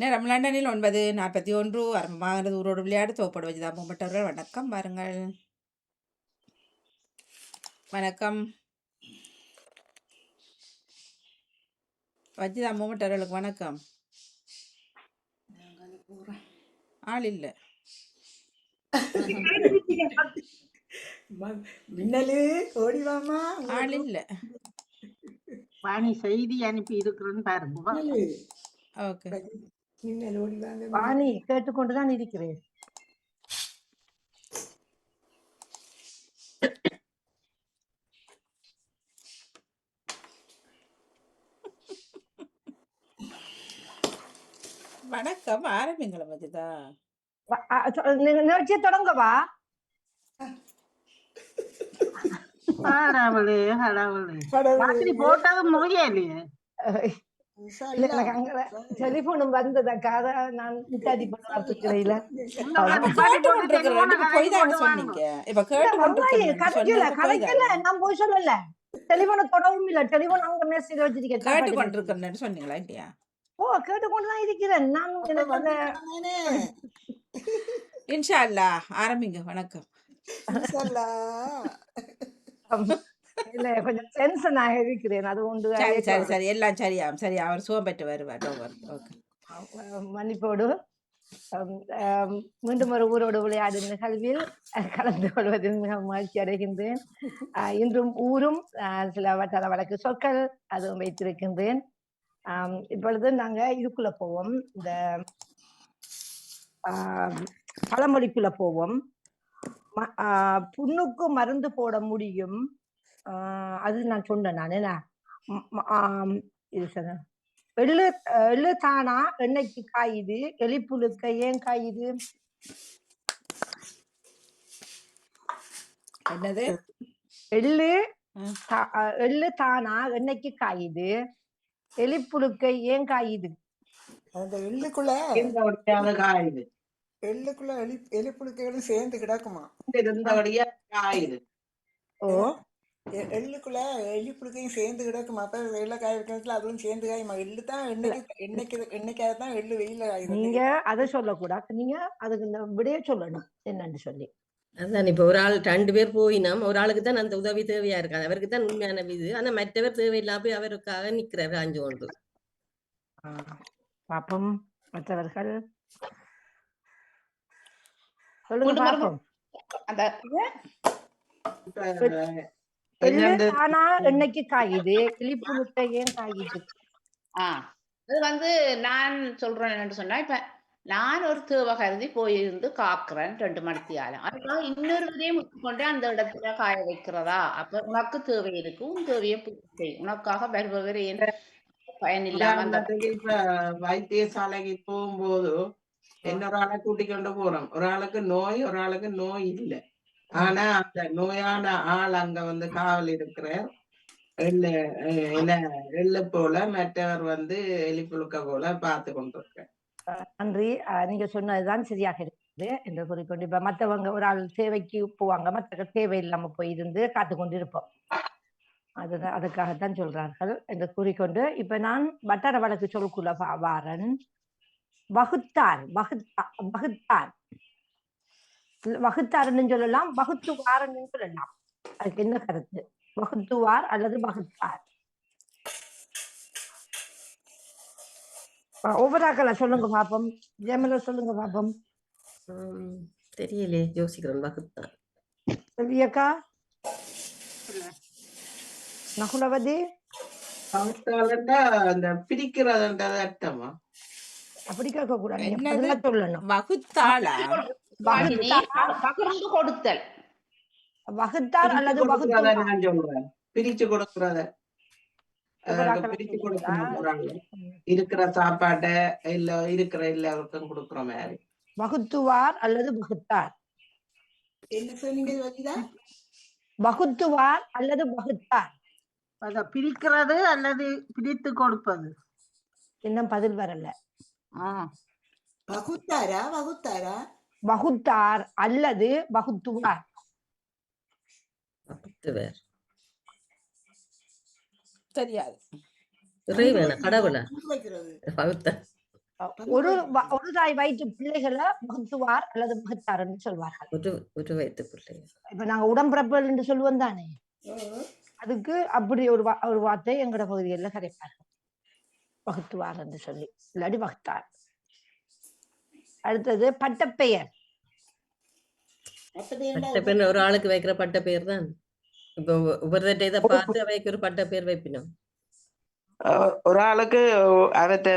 நேரம் லண்டனில் 9:41 ஆரம்பமாகிறது. ஊரோடு விளையாடு தோப்படு வஜிதா மூமட்டவர்கள் வணக்கம் பாருங்கள். வணக்கம் வஜிதா மூமட்டவர்களுக்கு வணக்கம். ஆள் இல்லை. மின்னலு ஓடிவாமா. ஆள் இல்லை. வாணி செய்தி அனுப்பி இருக்கிறேன்னு பாருங்க. ஓகே மின்னல் ஓடிவாங்க. வாணி கேட்டுக்கொண்டுதான் இருக்கிறேன். வணக்கம். ஆரம்பிங்களா வஜிதா? நிகழ்ச்சியை தொடங்கவா? ராத்திரி போட்டது முடிய இல்லையே. டெலிபோனும் வந்ததுக்காக நான் நித்தாடி பண்ணுறதுல நான் போய் சொல்லல. டெலிபோனை தொடவும் இல்ல. டெலிபோன் அங்க மெசேஜ் வச்சிருக்கேன். கேட்டுக்கொண்டிருக்கேன்னு சொன்னீங்களா இல்லையா? ஓ, கேட்டுக்கொண்டுதான் இருக்கிறேன். நான் இன்ஷா அல்லாஹ் ஆரம்பிங்க. வணக்கம். இல்ல, கொஞ்சம் டென்ஷன் ஆக இருக்கிறேன். அது உண்டு. சரி சரி எல்லாம் சரியாம். சரி, அவர் சுகம் பெற்று வருவார். மன்னிப்போடு மீண்டும் ஒரு ஊரோடு விளையாடு நிகழ்வில் கலந்து கொள்வதில் மிக மகிழ்ச்சி அடைகின்றேன். இன்றும் ஊரும் சில வட்டார வழக்கு சொற்கள் அதுவும் வைத்திருக்கின்றேன். இப்பொழுது நாங்க இதுக்குள்ள போவோம். இந்த பழமொழிக்குள்ள போவோம். புண்ணுக்கு மருந்து போட முடியும். அது நான் சொன்னேன். நான் என்ன இது சொன்ன எள்ளு தானா எண்ணெய்க்கு காயுது, எலிப்புழுக்க ஏன் காயுது? என்னது? எள்ளு தானா எண்ணெய்க்கு காயுது, எலிப்புழுக்க ஏன் காயுது? அந்த எள்ளுக்குள்ள காயுது. எள்ளுக்குள்ள எலிப்புழுக்கைகளும் சேர்ந்து கிடக்குமா? காயுது. ஓ, எள்ளுக்குள்ள எலிப்புழுக்கையும் சேர்ந்து கிடக்குமா? அப்ப வெள்ளை காய வைக்கிறதுல அதுவும் சேர்ந்து காயுமா? எள்ளு தான் எண்ணெய்க்காக தான் எள்ளு வெயில காயுது. நீங்க அதை சொல்லக்கூடாது. நீங்க அதுக்கு இந்த விடைய சொல்லணும் என்னன்னு சொல்லி. அதான் இப்ப ஒரு ஆள் 2 பேர் போயினோம். ஒரு ஆளுக்கு தான் அந்த உதவி தேவையா இருக்காது. அவருக்கு தான் உண்மையான இது. ஆனா மற்றவர் தேவையில்லாம அவருக்காக நிக்கிறாரு அஞ்சு கொண்டு. பாப்போம் மற்றவர்கள் சொல்லுங்க பாப்போம். ஆனா எண்ணெய்க்கு காயுது, எலிப்புழுக்க ஏன் காயுது? அது நான் சொல்றேன் என்னன்னு சொன்னா, இப்ப நான் ஒரு தேவை கருதி போயிருந்து காக்குறேன் 2 மணித்தியாலம். அதனால இன்னொரு விதையை கொண்டே அந்த இடத்துல காய வைக்கிறதா? அப்ப உனக்கு தேவை இருக்கு, உன் தேவையை பூர்த்தி செய். உனக்காக வருபவர் ஏன் பயன் இல்லாம அந்த இப்ப வைத்தியசாலைக்கு போகும்போது இன்னொரு ஆளை கூட்டிக் கொண்டு போறோம். ஒரு ஆளுக்கு நோய், ஒரு ஆளுக்கு நோய் இல்லை. ஆனா அந்த நோயான ஆள் அங்க காவல் இருக்கிறார். எள்ளு போல மற்றவர் எலிப்புழுக்க போல பார்த்து கொண்டிருக்க. நன்றி. நீங்க சொன்னதுதான் சரியாக இருக்குது என்று கூறிக்கொண்டு, இப்ப மற்றவங்க ஒரு ஆள் தேவைக்கு போவாங்க, மற்ற தேவை இல்லாம போயிருந்து காத்து கொண்டிருப்போம். அதுதான் அதுக்காகத்தான் சொல்றார்கள் என்று கூறிக்கொண்டு, இப்ப நான் வட்டார வழக்கு சொல்லுக்குள்ள வாரன். வகுத்தார் வகுத்தார் வகுத்தாருன்னு சொல்லலாம், வகுத்துவார்ன்னு சொல்லலாம். அதுக்கு என்ன கருத்து? வகுத்துவார் அல்லது வகுத்தார்? ஒவ்வொரு சொல்லுங்க பாப்போம். ஜெயமலா சொல்லுங்க பாப்போம். தெரியலையே, யோசிக்கிறேன். வகுத்தார். செல்வியக்கா, நகுலவதி, அந்த பிரிக்கிறதுன்றது அர்த்தமா? அப்படி கேட்க கூடாது, சொல்லணும். வகுத்தாளா? பகிர்ந்து கொடுத்தல். வகுத்தார் அல்லது நான் சொல்றேன், பிரிச்சு கொடுக்கறத. பிரிச்சு கொடுக்கணும். இருக்கிற சாப்பாட்டை இல்ல இருக்கிற எல்லாருக்கும் கொடுக்குற மாதிரி. வகுத்துவார் அல்லது வகுத்தார்? என்ன சொன்னீங்க? வகுத்துவார் அல்லது வகுத்தார்? பிரிக்கிறது அல்லது பிரித்து கொடுப்பது. இன்னும் பதில் வரல. வகுத்தாரா வகுத்தாரா? வகுத்தார் அல்லது வகுத்துவார்? தெரியாது. கடவுளா? ஒரு தாய் வயிற்று பிள்ளைகளை வகுத்துவார் அல்லது வகுத்தார் என்று சொல்வார்கள். ஒரு வயது பிள்ளை. இப்ப நாங்க உடம்பிறப்புகள் என்று சொல்லுவோம் தானே, அதுக்கு அப்படி ஒரு வார்த்தை எங்கட பகுதிகளில் கரைப்பார்கள், வகுத்துவார் என்று சொல்லி, இல்லாடி வகுத்தார். அடுத்தது பட்டப்பெயர். பட்டப்பெயர் ஒரு ஆளுக்கு வைக்கிற பட்ட பெயர் தான். இப்போ ஒவ்வொரு இதை பார்த்து அவைக்கு ஒரு பட்ட பெயர் வைப்பினோம். ஒரு ஆளுக்கு அவர்கிட்ட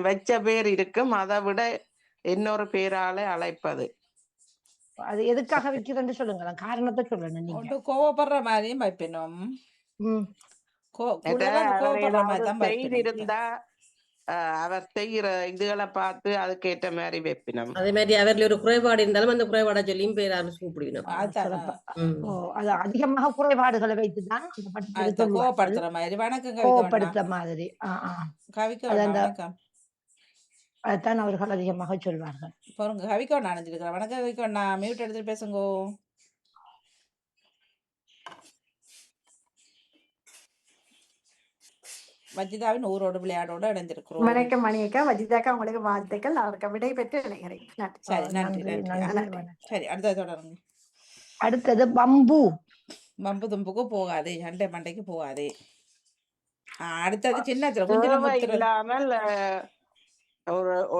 வச்ச பேர் இருக்கும், அதை விட இன்னொரு பேரால அழைப்பது. அது எதுக்காக வைக்கிறதுன்னு சொல்லுங்களேன், காரணத்தை சொல்லணும். நீங்க கோவப்படுற மாதிரியும் வைப்பினோம். செய்திருந்தா அவர் செய்யற இதுகளை பார்த்து அதுக்கேற்ற மாதிரி வைப்பினோம். அதே மாதிரி அவர்ல ஒரு குறைபாடு இருந்தாலும் அந்த குறைபாடை சொல்லியும் பேர் கூப்பிடுவினோம். அது அதிகமாக குறைபாடுகளை வைத்துதான் கோவப்படுத்துற மாதிரி, கோவப்படுத்த மாதிரி அதான் அவர்கள் அதிகமாக சொல்வார்கள். பாருங்க கவிக்கோ நினைச்சிருக்கிறேன். வணக்கம் கவிக்கோ, நான் மியூட் எடுத்துட்டு பேசுங்கோ. வஜிதாவின் ஊரோடு விளையாடோடு இணைந்திருக்கிறோம். வணக்கம் மணியக்கா, வஜிதாக்கா உங்களுக்கு வாழ்த்துக்கள். அவருக்கு விடை பெற்று இணைகிறேன். சரி, நன்றி. சரி, அடுத்தது தொடருங்க. அடுத்தது பம்பு. பம்பு தும்புக்கு போகாது, சண்டை மண்டைக்கு போகாது. அடுத்தது சின்ன இல்லாமல்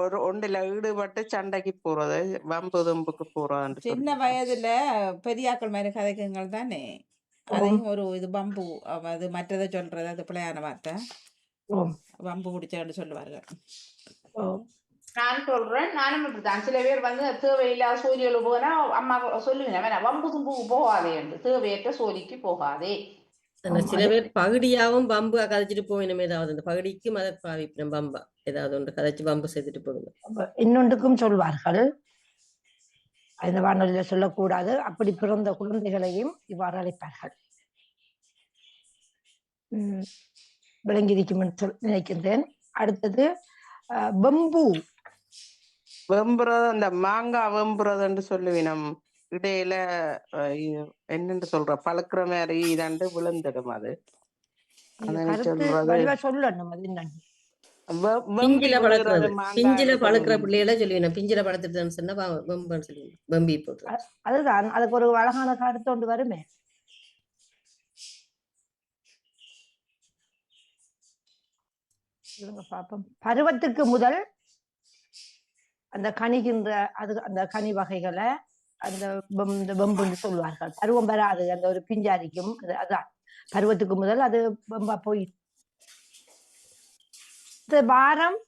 ஒரு ஒன்றுல ஈடுபட்டு சண்டைக்கு போறது, வம்பு தும்புக்கு போறது. சின்ன வயதுல பெரியாக்கள் மாதிரி கதைக்குங்கள் தானே, அதையும் ஒரு இது பம்பு. அது மற்றதை சொல்றது, அது பிள்ளையான வார்த்தை. வம்பு பிடிச்சான்னு சொல்லுவார்கள். நான் சொல்றேன், நானும் இப்படித்தான். சில பேர் வந்து தேவையில்லாத சோழிகள் போனா அம்மா சொல்லுவேன், வம்பு தும்புக்கு போகாதே என்று, தேவையற்ற சோழிக்கு போகாதே. சில பேர் பகுடியாவும் பம்பு கதைச்சிட்டு போயிடும். ஏதாவது அந்த பகுடிக்கு மத பாவிப்பினம் பம்பா ஏதாவது ஒன்று கதைச்சு பம்பு செய்துட்டு போகணும். இன்னொன்றுக்கும் சொல்வார்கள், இந்த வானொலியில சொல்லக்கூடாது, அப்படி பிறந்த குழந்தைகளையும் இவ்வாறு அழைப்பார்கள். விளங்கியிருக்கும் என்று நினைக்கின்றேன். அடுத்தது பம்பு. வெம்புறது அந்த மாங்காய் வெம்புறதுன்னு சொல்லுவினம். இடையில என்னன்னு சொல்ற பழுக்கிற மாதிரி இதண்டு விழுந்துடும். அது சொல்லணும். பிஞ்சில பழுக்கிற பிள்ளைகளை சொல்லுவேன். பிஞ்சில பழுத்துட்டுன்னு சொன்னா வெம்புன்னு சொல்லுவேன், வெம்பி போட்டு. அதுதான், அதுக்கு ஒரு அழகான கருத்து ஒன்று வருமே. பாப்போம். பருவத்துக்கு முதல் அந்த கனிகின்ற அந்த கனி வகைகளை அந்த வெம்புன்னு சொல்லுவார்கள். பருவம் வராது, அந்த ஒரு பிஞ்சாரிக்கும். அதான் பருவத்துக்கு முதல் அது வெம்பா போய். வாரம்.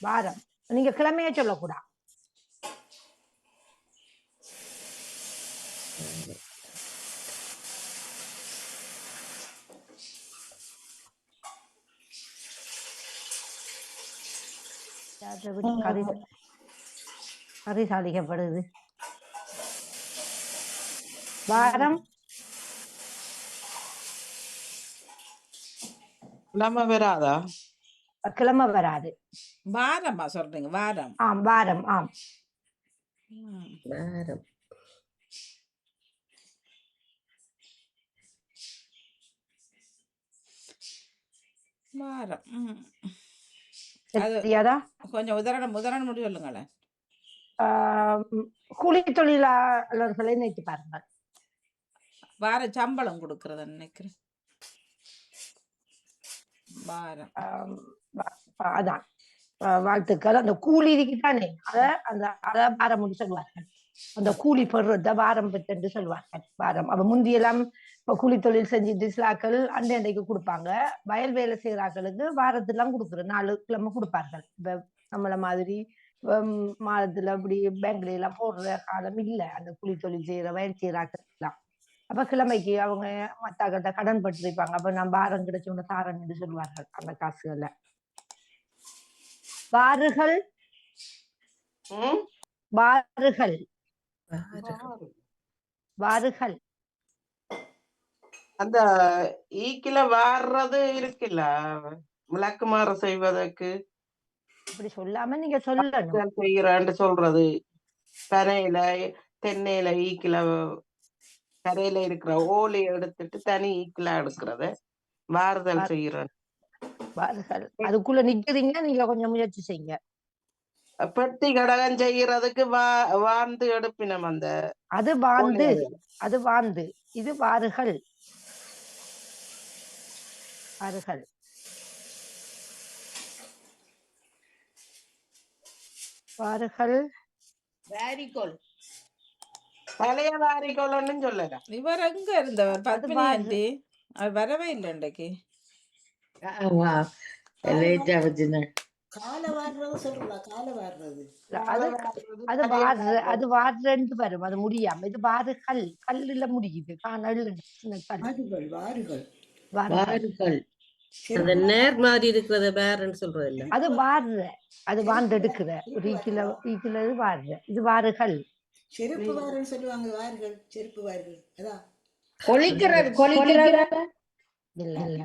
வாரம் நீங்க கிழமையே சொல்லக்கூடாது. பரிசாலிக்கப்படுது. வாரம் கிழமை வராதா? கிழமை வராது. வாரமா சொல்றீங்க? வாரம். வாரம். வாரம். வாரம். கொஞ்சம் உதாரணம் மட்டும் சொல்லுங்களேன். கூலி தொழிலாளர்களை நினைத்து பாருங்கள். வார சம்பளம் கொடுக்கறத நினைக்கிறேன். வாரம். அதான் வாழ்த்துக்கள். அந்த கூலி இருக்குதானே, அத வாரம் சொல்வார்கள். அந்த கூலி பெறுறத வாரம் பெற்று சொல்வார்கள். வாரம். அப்ப முந்தியெல்லாம் இப்ப கூலி தொழில் செஞ்சுட்டு சிலாக்கள் அண்டைக்கு கொடுப்பாங்க. வயல் வேலை செய்யறாக்களுக்கு வாரத்துலாம் கொடுக்குற 4 கிழமை கொடுப்பார்கள். இப்ப நம்மள மாதிரி மாதத்துல அப்படி பேங்க்ல எல்லாம் போடுற காலம் இல்ல. அந்த கூலி தொழில் செய்யற வயல் செய்யறாக்கள் எல்லாம் அப்ப கிழமைக்கு அவங்க மத்தாக்கிட்ட கடன் பட்டிருப்பாங்க. அப்ப நான் வாரம் கிடைச்சவங்க தாரன் என்று சொல்வார்கள் அந்த காசுகளை. வாருகள். வாருகள். வாருகள். அந்த ஈக்கில வாடுறது இருக்குல்ல, விளக்குமாறு செய்வதற்கு அப்படி சொல்லாம நீங்க சொல்லணும். செய்யறான்னு சொல்றது. பனையில தென்னையில ஈக்கில கரையில இருக்கிற ஓலையை எடுத்துட்டு தனி ஈக்கில எடுக்கிறது. வாறுதல் செய்யறோம். வாருகள் அதுக்குள்ள நிக்கிறீங்க, நீங்க கொஞ்சம் முயற்சி செய்யுங்க. பெட்டி கடகம் செய்யறதுக்கு வாழ்ந்து எடுப்பினம் அந்த அது வாந்து, கோழிகள். அது வாந்து. இது வாருகள், வாருகள். வாருகள் வேரிகோல் பழைய வாரிக்கோள்னு சொல்லலாம். இவர் எங்க இருந்தவர் அது பத்மினி வாரு. ஆண்டி? அவர் வரவே இல்லை இன்றைக்கு. காலை வாடுறது சொல்றா, காலை வாடுறது. அது அது வாரு, அது வாருன்னு வரும், அது முடியாம. இது வாருகள், கல்லுல முடியுது. காணல் சின்ன கல். வாருகள் வாருகள். வாருகள். அந்த நேர் மாதிரி இருக்கிறத வேறன்னு சொல்றது இல்ல. அது வாரு, அது வாண்டெடுக்குற ஒரு ஈக்கில இது வாரு. இது வாருகள். செருப்பு வாருன்னு சொல்லுவாங்க. வாருகள், செருப்பு வாருகள். அதான் கொலிக்கிறது இல்ல இல்ல.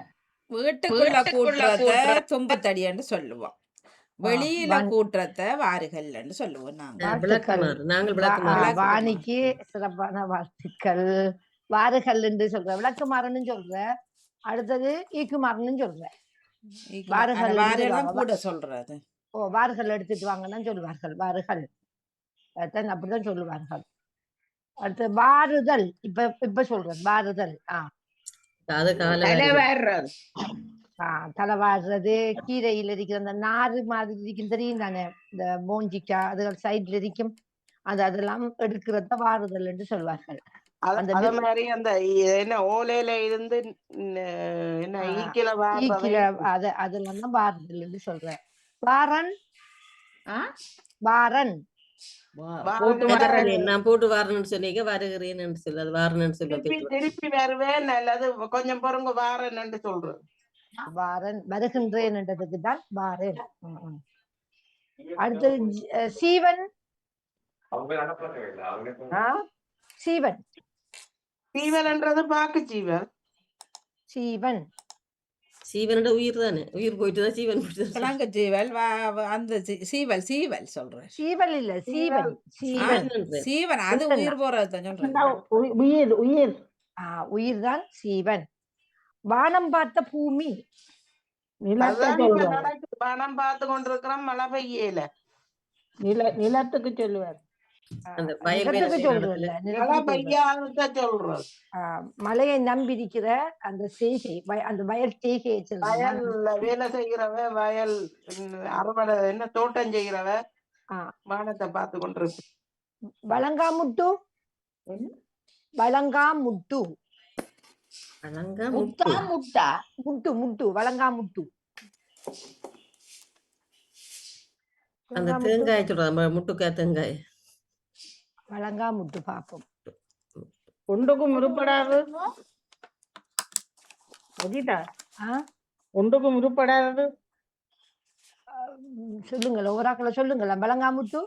வீட்டுக்குள்ள கூட்டுறத தும்பு தடியன்னு சொல்லுவோம். வெளியில வான்- கூட்டுறத வாருகள்னு சொல்லுவோம் நாங்க. விளக்குமாறு, நாங்கள் விளக்குமாறு. வாணிக்கு சிறப்பான வாழ்த்துக்கள். வாருகள் என்று சொல்ற, விளக்குமாறன்னு சொல்ற. அடுத்தது ஈக்குமாறன்னு சொல்ற. வாருகள் வாருகள்லாம் சொல்லுவாங்க. கூட சொல்றது. ஓ, வாருகள் எடுத்துட்டு வாங்கன்னா சொல்லுவார்கள், வாருகள். அதான் அப்படிதான் சொல்லுவார்கள். அடுத்து வாருதல். இப்ப சொல்றது வாருதல். அது கால வேர்றது தலை வாடுறது. கீரையில இருக்கிற அந்த நாறு மாதிரி இருக்கும் தெரியும் தானே, இந்த போஞ்சிக்கா அதுகள் சைட்ல இருக்கும். அதெல்லாம் எடுக்கிறத வாருதல் என்று சொல்வார்கள். அத மாதிரி அந்த என்ன ஓலையில இருந்து என்ன ஈக்கில அதெல்லாம் தான் வாருதல் என்று சொல்றேன். Warren, Warren. நான் போட்டு வாரணும்னு சொன்னீங்க, வருகிறேன்னு சொல்லு. அது வாரணும்னு சொல்ல திருப்பி வருவேன் அல்லது கொஞ்சம் பொறுங்க வாரன்னு சொல்றது. வாரன் வருகின்றேன் என்றதுக்கு தான் வாரன். அடுத்து சீவன். சீவன், சீவன்ன்றது பாக்கு ஜீவன். சீவன், சீவனோட உயிர் தானே, உயிர் போயிட்டுதான் சீவன் போயிட்டு. கிழங்கு சீவல் அந்த சீவல் சீவல் சொல்றேன். சீவல் இல்ல, சீவன். சீவன், சீவன் அது உயிர் போறதுதான் சொல்றேன். உயிர், உயிர். உயிர் தான் சீவன். வானம் பார்த்த பூமி. வானம் பார்த்து கொண்டிருக்கிறோம், மழை பெய்யல. நிலத்துக்கு சொல்லுவார். மலையை நம்பி இருக்கிற அந்த செய்கை, அந்த வயல் செய்கையை வேலை செய்கிறவ, வயல் அறுவடை என்ன தோட்டம் செய்கிறவ வானத்தை பார்த்து கொண்டிருக்கு. வழங்காமுட்டு, வழங்காமுட்டு, முட்டு முட்டு வழங்காமுட்டு. அந்த தேங்காய் சொல்ற முட்டுக்காய் தேங்காய் வழங்காமுட்டு பாப்போம். ஒன்றுக்கும் உருப்படாது. ஒன்றுக்கும் உருப்படாது சொல்லுங்கள, ஓராக்களை சொல்லுங்கள. வழங்காமுட்டு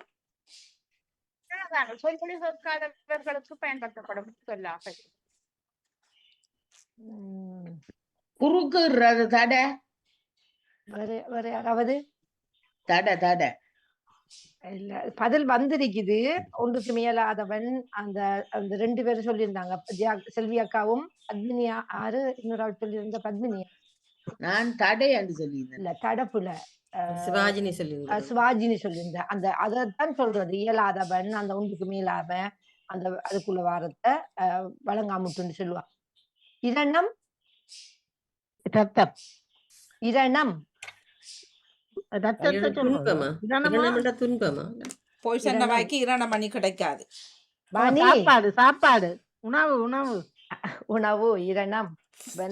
சொல்லி சொற்காதவர்களுக்கு பயன்படுத்தப்படும் சொல்லாக. குறுக்குறது தடை. வேற யாராவது? தடை இல்ல, பதில் வந்திருக்குது. ஒன்றுக்கு மேலாதவன். அந்த அந்த 2 பேரும் சொல்லியிருந்தாங்க, செல்வி அக்காவும் பத்மினி. ஆறு இன்னொரு ஆள் சொல்லியிருந்த பத்மினி. நான் தடை என்று சொல்லியிருந்தேன். இல்ல, தடப்புல சிவாஜினி சொல்லியிருந்தேன். அந்த அதைத்தான் சொல்றது, இயலாதவன், அந்த ஒன்றுக்கு மேலாதவன், அந்த அதுக்குள்ள வாரத்தை வழங்காமுட்டுன்னு சொல்லுவாங்க. இரணம், ரத்தம். இரணம் துன்பமா? போய் சொன்ன வாய்க்கு இரணம் பண்ணி கிடைக்காது. சாப்பாடு உணவு உணவு உணவு இரணம்.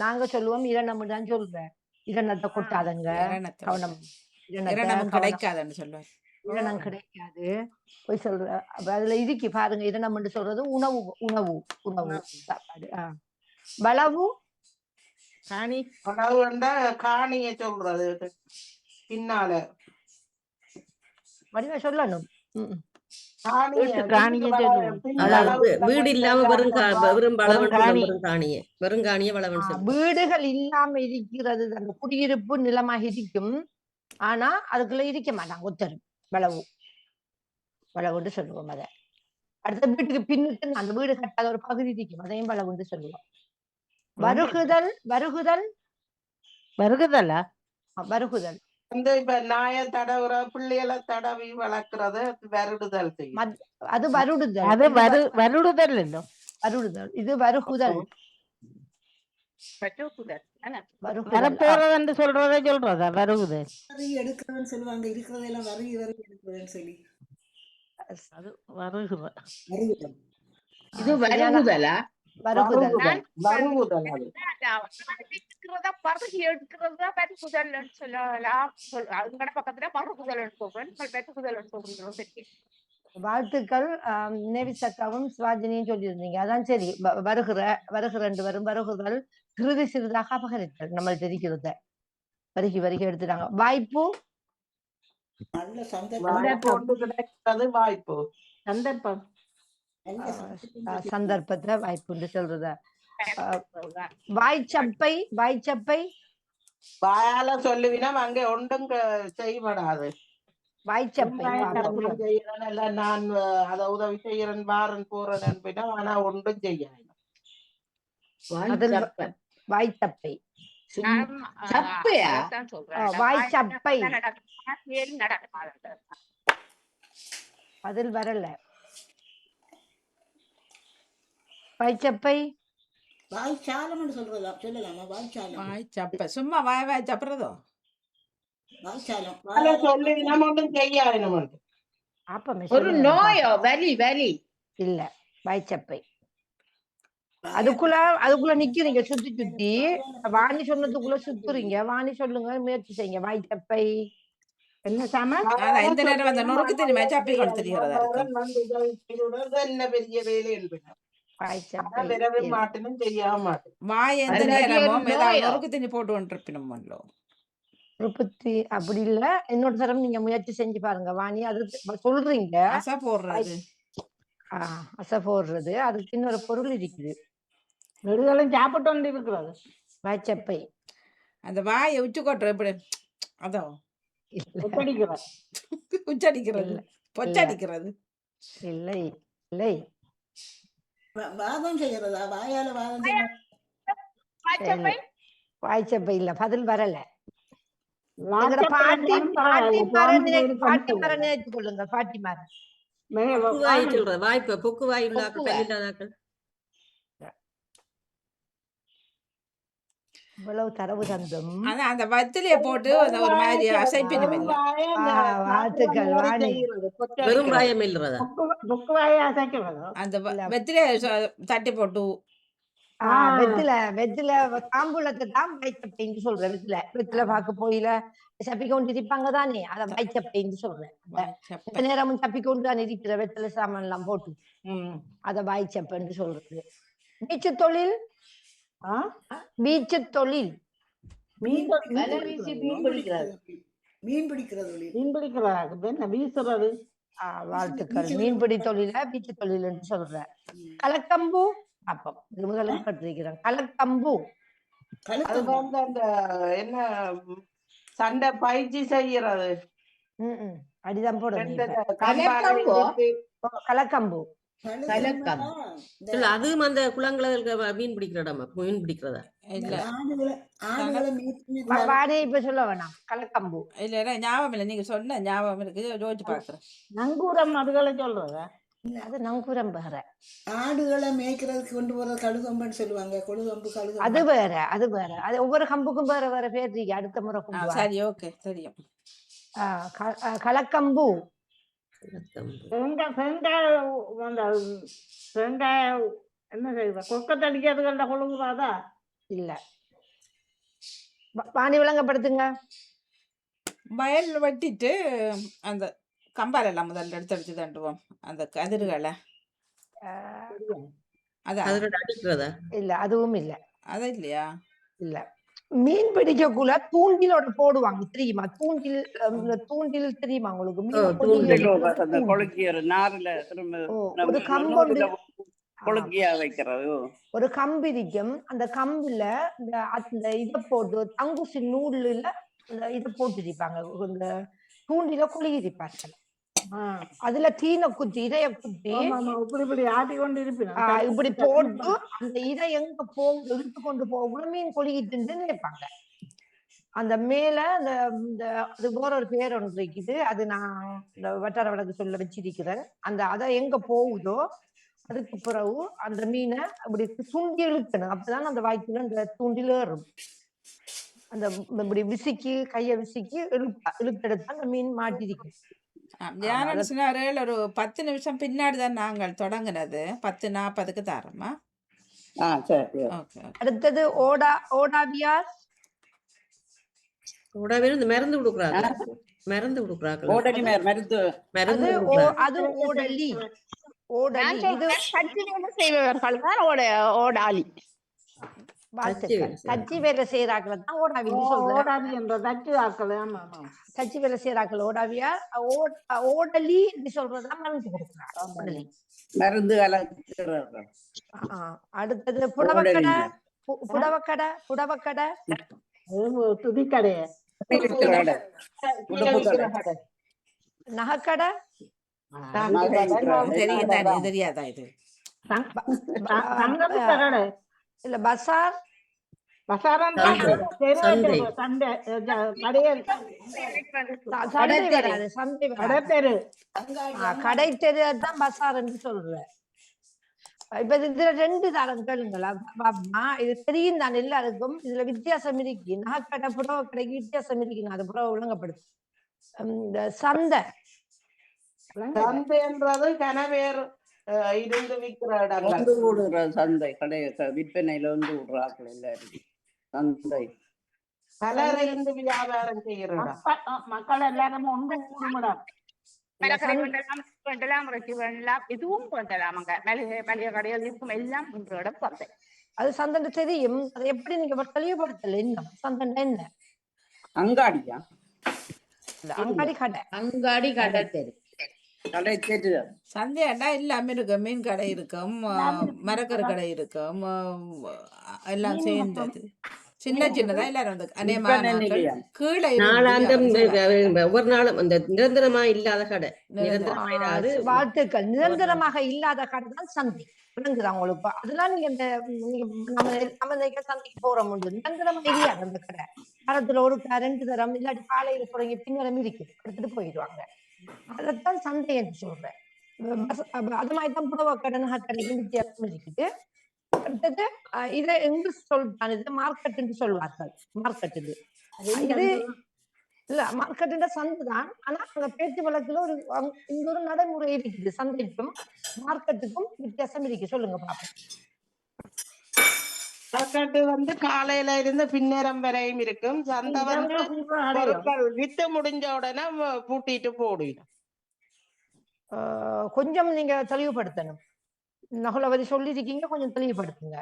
நாங்க சொல்லுவோம் இரணம் தான் சொல்றேன். இரணத்தை கொட்டாதங்க, கவனம். இரணம் கிடைக்காதுன்னு சொல்லுவேன். இரணம் கிடைக்காது போய் சொல்ற. அதுல இதுக்கு பாருங்க, இரணம் என்று சொல்றது உணவு, உணவு, உணவு, சாப்பாடு. வளவு, காணி. உணவுண்டா காணிய சொல்றது பின்னால வடிவா சொல்லணும். வீடு இல்லாம வெறும் காணிய வீடுகள் இல்லாம இருக்கிறது அந்த குடியிருப்பு நிலமாக இருக்கும். ஆனா அதுக்குள்ள இருக்க மாட்டாங்க ஒத்தரும். வளவுன்னு சொல்லுவோம். அதை அடுத்த வீட்டுக்கு பின்னுக்கு அந்த வீடு கட்டாத ஒரு பகுதி இருக்கும், அதையும் வளவுன்னு சொல்லுவோம். வருகுதல், வருகுதல் வருகுதல்ல வருகுதல். வந்து இப்ப நாய தடவுற பிள்ளைகளை தடவி வளர்க்கறது வருடுதல் செய்யும். அது வருடுதல். அது வருடுதல் இல்ல வருடுதல். இது வருகுதல். வருகுதல். வரப்போறதுன்னு சொல்றதா வருகுதல். வரி எடுக்கிறதுன்னு சொல்லுவாங்க, இருக்கிறதெல்லாம் வரி எடுக்கிறதுன்னு சொல்லி அது வருகுத. வருகுதல். இது வருகுதலா? வருகுதல். வருகுதல் அது. எடுக்கிறதா பருகி எடுக்கிறதா வருகுதல் சொல்லலாம். உங்களோட பக்கத்துல பருகுதல் சொல்றேன், வெட்டுகுதல் சொல்றீங்க. வாழ்த்துக்கள். நேவிசக்காவும் சிவாஜினியும் சொல்லியிருந்தீங்க. அதான் சரி. வருகிறண்டு வரும். வருகுதல் சிறிது சிறிதாக அபகரித்தல். நம்ம தெரிகிறத வருகி எடுத்துட்டாங்க. வாய்ப்பு நல்ல வாய்ப்பு ஒன்று கிடைக்கிறது வாய்ப்பு. சந்தர்ப்பம். சந்தர்ப்பத்துல வாய்ப்புன்னு சொல்றத. வாய்ச்சப்பை வாயால சொல்லுவினா அங்க ஒன்றும் செய்யப்படாது. வாய்ச்சப்பை செய்யறேன் இல்ல, நான் அதை உதவி செய்யறேன், வாரன் போறேன் அனுப்பினா, ஆனா ஒன்றும் செய்யாது. வாய்ச்சப்பை. சப்பையா? வாய்ச்சப்பை அதில் வரல. வாய்ச்சப்பை வாய்ச்சாலம் சொல்றதா சொல்லலாமா? வாய்ச்சாலம். வாய்ச்சப்ப சும்மா வாய் சப்புறதோ வாய்ச்சாலம் சொல்லுவினா ஒன்றும் செய்யாது. நம்ம ஒரு நோயோ வலி இல்ல. வாய்ச்சப்பை அதுக்குள்ள நிக்கிறீங்க, சுத்தி வாணி சொன்னதுக்குள்ள சுத்துறீங்க. வாணி சொல்லுங்க, முயற்சி செய்யுங்க. வாய்ச்சப்பை என்ன சாமான்? இந்த நேரம் அந்த நொறுக்கு தெரியுமா சப்பி கொண்டு தெரிகிறதா என்ன பெரிய வேலை என்பது. வாய்ச்சப்பை விரவே மாட்டேன்னு செய்யாம மாட்டேன். வாய் எந்த நேரமும் ஏதாவது நொறுக்கு திணி போட்டு வந்துருப்பினோம்லோ. அப்படி இல்ல. இன்னொரு தரம் நீங்க முயற்சி செஞ்சு பாருங்க. வாணி அது சொல்றீங்க. அசை போடுறது. அசை போடுறது. அதுக்கு இன்னொரு பொருள் இருக்குது. நெடுகளும் சாப்பிட்டு வந்து இருக்கிறது. வாய்ச்சப்பை அந்த வாயை உச்சி கொட்டுற எப்படி அதோ ஒத்தடிக்கிறது. உச்சடிக்கிறது, பொச்சடிக்கிறது. இல்லை இல்லை. வாதம் செய்யறதா? வாயால வாதம் வாய்ச்சப்பை இல்ல. பதில் வரல. பாட்டி மரம் நினைத்து கொள்ளுங்க. பாட்டி மரம். சொல்ற வாய்ப்பு பொக்கு வாய் இல்லாதாக்கள். இவ்வளவு தரவு தந்தும் அந்த வத்திலைய போட்டு ஒரு மாதிரி அசைப்பினும் இல்லை. வாழ்த்துக்கள் வாணி. வெறும் வாயம் இல்லறதா? பொக்கு வாயை அசைக்கிறது. அந்த வெத்திலைய தட்டி போட்டு வெத்தில தாம்பூலத்தை தான் வாய்ச்சப்பைன்னு சொல்றேன். வெத்தில பார்க்க போயில சப்பி கொண்டு இருப்பாங்க தானே, அத வாய்ச்சப்பைன்னு சொல்றேன். நேரமும் சப்பி கொண்டு தான் இருக்கிற வெத்தில சாமான் எல்லாம் போட்டு அத வாய்ச்சப்பைன்னு சொல்றது. பீச்சு தொழில் மீன் பிடிக்கிறது என்ன வீசுறது. வாழ்த்துக்கள். மீன்பிடி தொழில பீச்சு தொழில் என்று சொல்ற. கலக்கம்பு அப்பம் இவங்களும் பட்டிருக்கிறாங்க. கலக்கம்பு அது வந்து அந்த என்ன சண்டை பயிற்சி செய்யறது. அடிதான் போடுறது. கலக்கம்பு அதுவும் அந்த குளங்களுக்கு மீன் பிடிக்கிற இடமா? மீன் பிடிக்கிறதா? வாடகை இப்ப சொல்ல வேணாம். கலக்கம்பு இல்ல ஞாபகம் இல்லை. நீங்க சொன்ன ஞாபகம் இருக்கு, யோசிச்சு பாக்குறேன். நங்கூரம் அதுகளை சொல்றதா? அது நங்கூரம் வேற. ஆடுகளை மேய்க்கிறதுக்கு கொண்டு போறது கழுகம்புன்னு சொல்லுவாங்க. கொழுகம்பு கழுகம்பு அது வேற. அது ஒவ்வொரு கம்புக்கும் வேற வேற பேர் இருக்கு. அடுத்த முறை கொண்டு சரி, ஓகே, தெரியும். கலக்கம்பு வெங்காய என்ன செய்யுது? கொக்கத்தடிக்கிறதுல கொழுகுறாதா? இல்ல. வாணி விளங்கப்படுத்துங்க. வயல் வெட்டிட்டு அந்த கம்பால் எல்லாம் முதல்ல எடுத்து தண்டுவோம். அந்த கதிர்களை அடிக்கிறதா? இல்ல, அதுவும் இல்ல. அது இல்லையா? இல்ல. மீன் பிடிக்கக்குள்ள தூண்டிலோட போடுவாங்க தெரியுமா? தூண்டில் தெரியுமா உங்களுக்கு? ஒரு கம்பு ஒரு கம்பு இருக்கும். அந்த கம்புல இந்த இதை போட்டு தங்குசி நூல்ல இதை போட்டுருப்பாங்க. இந்த தூண்டில குளிப்பார்கள். அதுல தீன குத்தி இதைய குத்தி இப்படி ஆட்டி கொண்டு இருப்பேன். இப்படி போட்டு அந்த இதை எங்க இழுத்து கொண்டு போகணும் மீன் கொழுகிட்டு நினைப்பாங்க. அந்த மேல அந்த இந்த அது வேற ஒரு பேர் ஒன்று இருக்குது. அது நான் இந்த வட்டார வழக்கு சொல்ல வச்சிருக்கிறேன். அந்த அதை எங்க போகுதோ அதுக்கு பிறகு அந்த மீனை அப்படி சுண்டி இழுக்கணும். அப்பதான் அந்த வாய்க்குள்ள அந்த தூண்டில் ஏறும். அந்த இப்படி விசிக்கி கையை விசிக்கி இழுத்தெடுத்தா அந்த மீன் மாட்டிருக்கும். தியானம் ஒரு 10 நிமிஷம் பின்னாடி தான் நாங்கள் தொடங்கினது. 10:40க்கு தரமா. சரி. ஓகே. அடுத்தது ஓடாவியாஸ். இந்த மருந்து கொடுக்குறாங்க. மருந்து கொடுக்குறாங்க. ஓடலி மருந்து. மருந்து அது ஓடலி. ஓடலி இது கட்சி வேலை செய்பவர்கள் தான் ஓடாளி. கட்சி வேலை செய்யறாக்கள் தான் ஓடாவின்னு சொல்றேன். ஓடாவி என்ற தச்சு ஆக்கள். ஆமா ஆமா. கட்சி வேலை செய்யறாக்கள் ஓடாவியா. ஓடலி சொல்றதா மருந்து கொடுக்குறாங்க. மருந்து கலக்கிறார்கள். அடுத்தது புடவக்கடை. புடவக்கடை. புடவக்கடை. துணிக்கடை. நகைக்கடை. தெரியாதா இது? இல்ல பசார். கடை தெரு தான் பசார் என்று சொல்றேன். இப்ப இதுல 2 தரம் கேளுங்களா பாப்பா. இது தெரியும் தான் எல்லாருக்கும். இதுல வித்தியாசம் இருக்கு. நகைக்கடை புடவை கடைக்கு வித்தியாசம் இருக்கு. நான் அது புறவை ஒழுங்கப்படுத்து. இந்த சந்தை. சந்தைன்றது கனவேர் இருந்து விற்கிற இடங்கள். சந்தை கடை விற்பனையில வந்து விடுறார்கள் எல்லாரும். சந்தை பலர் இருந்து வியாபாரம் செய்யற இடம். மக்கள் எல்லாரும் ஒன்று கூடுமிடம். இதுவும் மளிகை கடையில் இருக்கும் எல்லாம் இடம் சந்தை. அது சந்தை தெரியும். அதை எப்படி நீங்க தெளிவுபடுத்தல? என்ன சந்தை? என்ன அங்காடியா? அங்காடி கடை. அங்காடி கடை தெரு. கடை தெரு. சந்தையாண்டா எல்லாமே இருக்கும். மீன் கடை இருக்கும், மரக்கறி கடை இருக்கும், எல்லாம் சேர்ந்தது. சின்ன சின்னதா எல்லாரும் கீழே ஒவ்வொரு நாளும் அந்த நிரந்தரமா இல்லாத கடை. வாழ்த்துக்கள். நிரந்தரமாக இல்லாத கடை தான் சந்தை. விளங்குதான் உங்களுக்கு? அதெல்லாம் நீங்க இந்த நம்ம சந்தைக்கு போற முடியும். நிரந்தரமா இல்லையாது அந்த கடை. வாரத்துல ஒரு 2 தரம் இல்லாட்டி காலையில தொடங்கி பின்னரம் இருக்கு எடுத்துட்டு போயிடுவாங்க. அதைத்தான் சந்தை என்று சொல்றேன். அது மாதிரிதான் புடவை கடை நகைக்கடைக்கு வித்தியாசம் இருக்குது. அடுத்தது இதை இங்கிலீஷ் சொல்றான். இது மார்க்கெட் என்று சொல்வார்கள். மார்க்கெட் இது இல்ல மார்க்கெட் சந்தை தான். ஆனா அங்க பேச்சு வழக்குல இங்க ஒரு நடைமுறை இருக்குது. சந்தைக்கும் மார்க்கெட்டுக்கும் வித்தியாசம் இருக்கு. சொல்லுங்க பாப்போம். மார்க்கெட் வந்து காலையில இருந்து பின்னேரம் வரையும் இருக்கும். சந்தை வந்து பொருட்கள் வித்து முடிஞ்ச உடனே பூட்டிட்டு போடுவோம். கொஞ்சம் நீங்க தெளிவுபடுத்தணும். நகுலவதி சொல்லிருக்கீங்க, கொஞ்சம் தெளிவுபடுத்துங்க.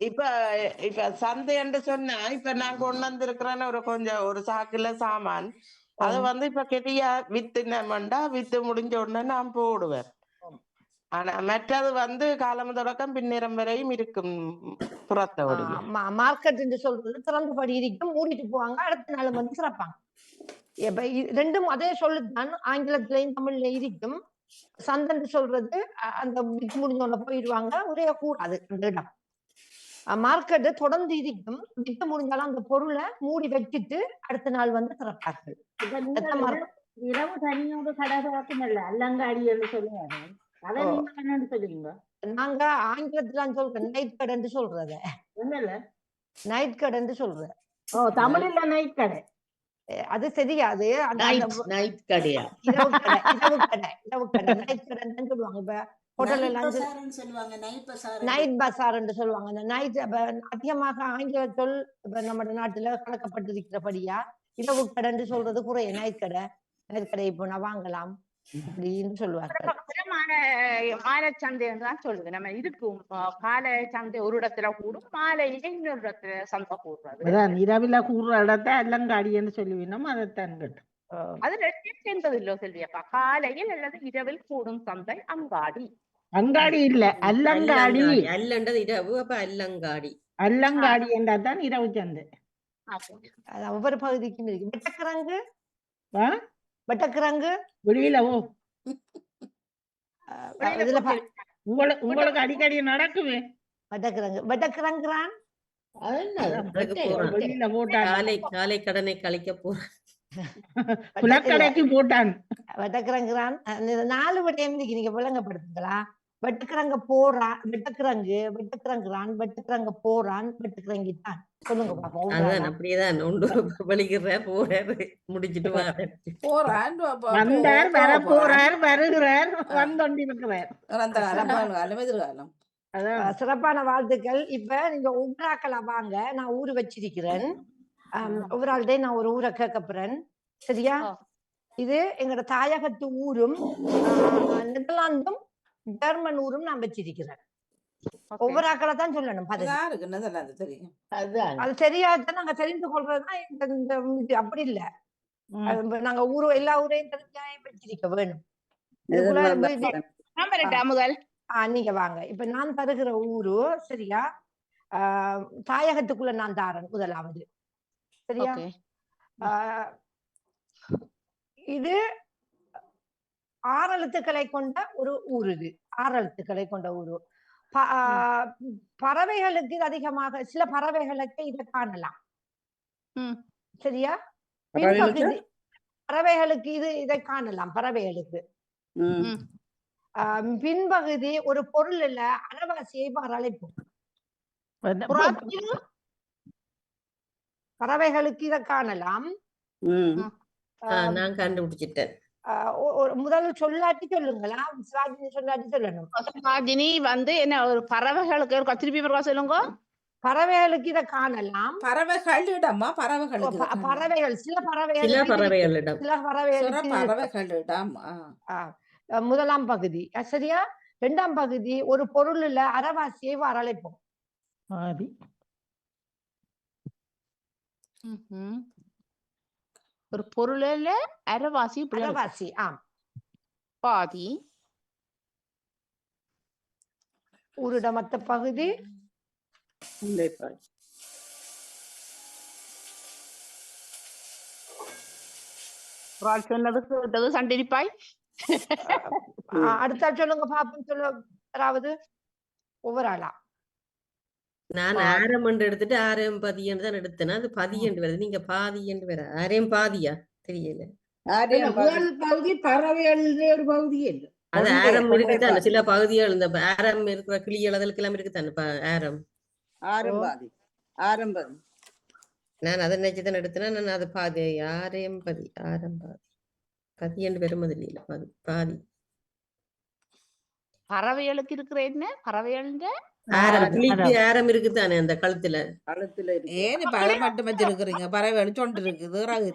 இப்ப சந்தை என்று சொன்னா இப்ப நான் கொண்டு வந்திருக்கிறேன்னு ஒரு சாக்குல சாமான். அது வந்து இப்ப கெட்டியா வித்துனமெண்டா வித்து முடிஞ்ச உடனே நான் போடுவேன். ஆனா மற்றது வந்து காலம் தொடக்கம் பின்னேரம் வரையும் இருக்கும். புறத்தோடு மார்க்கெட் என்று சொல்றது திறந்தபடி இருக்கும். மூடிட்டு போவாங்க. அடுத்த நாள் வந்து சிறப்பாங்க. இப்ப 2ம் அதே சொல்லுதான். ஆங்கிலத்திலையும் தமிழ்ல இருக்கும். சந்தை சொல்றது அந்த வித்து முடிஞ்சோட போயிடுவாங்க. ஒரே கூடாது அந்த இடம். மார்க்கெட்டு தொடர்ந்து இருக்கும். வித்து முடிஞ்சாலும் அந்த பொருளை மூடி வச்சுட்டு அடுத்த நாள் வந்து திறப்பார்கள். இரவு தனியோட கடை இல்ல அல்லங்காடி என்று சொல்லுவாங்க. அதை நீங்க என்னன்னு சொல்லுவீங்க? நாங்க ஆங்கிலத்துல சொல்றோம் நைட் கடைன்னு சொல்றத. என்னல்ல நைட் கடைன்னு சொல்றேன். தமிழ்ல நைட் கடை. அது தெரியாது. நைட் கடையா? இரவு கடை. இரவு கடை. இரவு கடை நைட் கடைன்னு சொல்லுவாங்க. இப்ப ஹோட்டல்ல நைட் பசார் என்று சொல்லுவாங்க. இந்த நைட் அதிகமாக ஆங்கில சொல் இப்ப நம்ம நாட்டுல கலக்கப்பட்டிருக்கிறபடியா இரவு கடைன்னு சொல்றது குறைய. நைட் கடை. நைட் கடை போனா வாங்கலாம் அப்படின்னு சொல்லுவார்கள். மாலை சந்தை தான் சொல்லுது. நம்ம இருக்கும் காலை சந்தை ஒரு இடத்துல கூடும், மாலையில இன்னொரு இடத்துல சந்தை கூடுறது. இரவில கூடுற இடத்த அல்லங்காடின்னு சொல்லுவீங்க. அதைத்தான் கேட்டோம். அது 2 சேர்ந்தது இல்ல செல்வியப்பா. காலையில் அல்லது இரவில் கூடும் சந்தை அங்காடி. அங்காடி இல்ல அல்லங்காடி. அல்லண்டது இரவு. அப்ப அல்லங்காடி. அல்லங்காடி என்றாதான் இரவு சந்தை. ஒவ்வொரு பகுதிக்கும் இருக்கு. வெட்டக்கிழங்கு. வெட்டக்கிழங்கு வெளியிலவோ உங்களுக்கு அடிக்கடி நடக்குமே. வெட்டக்கிழங்கு. வெட்டக்கிழங்குறான் அது என்னது அதான் அதுக்கு வெட்டை போறான். வெளியில போட்டான் காலை கடனை கழிக்க போறான். இல்ல புலக்கடைக்கு போட்டான். வெட்டக்கிழங்குறான் 4 விடயம் நீங்க விளங்கப்படுத்துங்களா? வெட்டுக்கிழங்க போறான், வெட்டுக்கிழங்குறான், வெட்டுக்கிழங்க போறான், வெட்டுக்கிழங்கிட்டான். சொல்லுங்க பாப்போம். ஒவ்வொரு அதான் ஆளா. அப்படியேதான் ஒன்று வலிக்கிறார் போறாரு முடிச்சிட்டு வாராரு. போறான் வந்தார் போக வர போறான் போறார் வருகிறார் வந்தொண்டிருக்கிறார். இறந்த காலம் பழங்காலம் எதிர்காலம். அதான் சிறப்பான வாழ்த்துக்கள். இப்ப நீங்க ஒவ்வொரு வாங்க, நான் ஊரு வச்சிருக்கிறேன். ஒவ்வொரு ஆள்கிட்டயும் நான் ஒரு ஊரை கேட்க போறேன். சரியா? இது எங்களோட தாயகத்து ஊரும் நெதர்லாந்தும் ஜெர்மன் ஊரும் நான் வச்சிருக்கிறேன். ஒவ்வொரு ஆக்களை தான் சொல்லணும். பதில் யாருக்கு நெதர்லாந்து தெரியும்? அதுதான் அது தெரியாதான் நாங்க தெரிந்து கொள்றதுதான் இது அப்படி இல்ல. நாங்க எல்லா ஊரையும் தெரிஞ்சாயும் வச்சிருக்க வேணும். இதுக்குள்ள முதல் நீங்க வாங்க. இப்ப நான் தருகிற ஊரு சரியா? தாயகத்துக்குள்ள நான் தாரன் முதலாவது. சரியா? இது 6 எழுத்துக்களை கொண்ட ஒரு ஊர். இது 6 எழுத்துக்களை கொண்ட ஊரு. பறவைகளுக்கு இது அதிகமாக சில பறவைகளுக்கு இதை காணலாம். சரியா? பறவைகளுக்கு இதை காணலாம். பறவைகளுக்கு பின்பகுதி ஒரு பொருள் இல்ல அரைவாசியை அழைப்போம். பறவைகளுக்கு இதை காணலாம். நான் கண்டுபிடிச்சிட்டேன். முதல்ல சொல்லாட்டி சொல்லுங்களா? சிவாஜினி சொல்லாட்டி சொல்லணும். சிவாஜினி என்ன ஒரு பறவைகளுக்கு திருப்பி சொல்லுங்க. பறவைகளுக்கு இதை காணலாம். பறவைகளிடமா? பறவைகள் சில பறவைகளிடம் முதலாம் பகுதி சரியா? 2ஆம் பகுதி ஒரு பொருள் இல்ல அரைவாசியை அழைப்போம். ஒரு பொருள்ல அரைவாசி பாதி ஊருட மத்த பகுதி சொன்னது சண்டிப்பாய். அடுத்த சொல்லுங்க பாப்போம். சொல்லுவது ஒவ்வொரு ஆளா. நான் ஆரம் எடுத்துட்டு ஆரம் பதியன்னு தான் எடுத்தேன். அது பதியண்டு வருது. நீங்க பாதியண்டு வேற ஆரம் பாதியா தெரியல. முதல் பகுதி பறவைகள் ஒரு பகுதி இல்லை. அது ஆரம் இருக்குதானே சில பகுதிகள். இந்த ஆரம் இருக்கிற கிளி அளவுக்கு எல்லாம் இருக்குதானே ஆரம். நான் அதை நினைச்சுதான் எடுத்தேன்னா நான் அது பாதி ஆரம் பாதி பதியண்டு வரும்போது இல்ல பாதி பறவைகளுக்கு இருக்கிற என்ன பறவைகள் ஆரம் இருக்குதானே அந்த கழுத்துல ஏன் பழம் மட்டும் வச்சிருக்கிறீங்க? பறவைகள் சொண்டு இருக்குது, இறகு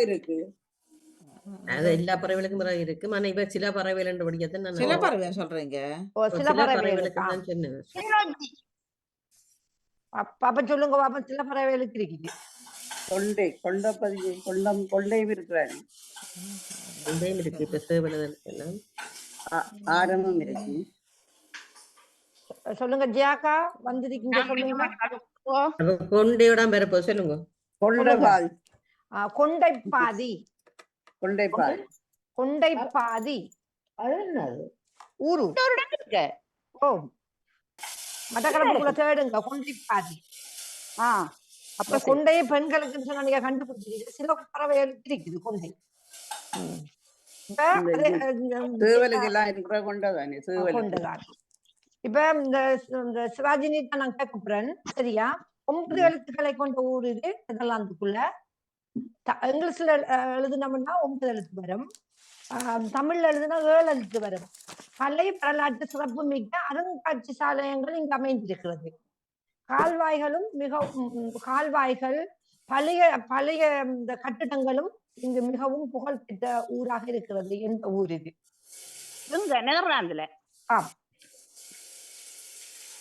இருக்குது. அது எல்லா பறவைகளுக்கும் இறகு இருக்கு. ஆனா இப்ப சில பறவைகள் படிக்கத்தான் சில பறவை சொல்றீங்க. சில பறவைகளுக்கு தான் சொன்னேன். பாப்பா சொல்லுங்க பாப்பா. சில பறவைகளுக்கு இருக்குது கொண்டையும் இருக்கிறாரு. இருக்கு. இப்ப சேவல் ஆரமும் இருக்கு. சொல்லுங்க ஜியாக்கா வந்திருக்கீங்க. சொல்லுங்க. கொண்டையோட பெறப்போ சொல்லுங்க. கொண்டைப்பாதி அது என்னது ஊரு? ஓ மட்டக்களப்புக்குள்ள தேடுங்க கொண்டைப்பாதி. அப்ப கொண்டையை பெண்களுக்கு சொன்னா நீங்க கண்டுபிடிச்சிருக்கீங்க. சில பறவைகளுக்கு இருக்குது கொண்டை. கொண்டுதான். இப்ப இந்த சிவாஜினி தான் நான் கேட்க போறேன். சரியா? 9 எழுத்துக்களை கொண்ட ஊர் இது நெதர்லாந்துக்குள்ள. இங்கிலீஷ்ல எழுதுனோம்னா 9 எழுத்து வரும். தமிழ்ல எழுதுனா 7 எழுத்து வரும். கலை வரலாற்று சிறப்பு மிக்க அருங்காட்சி சாலையங்கள் இங்கு அமைந்திருக்கிறது. கால்வாய்கள் பழைய இந்த கட்டிடங்களும் இங்கு மிகவும் புகழ்பெற்ற ஊராக இருக்கிறது. எந்த ஊர் இது? நெதர்லாந்துல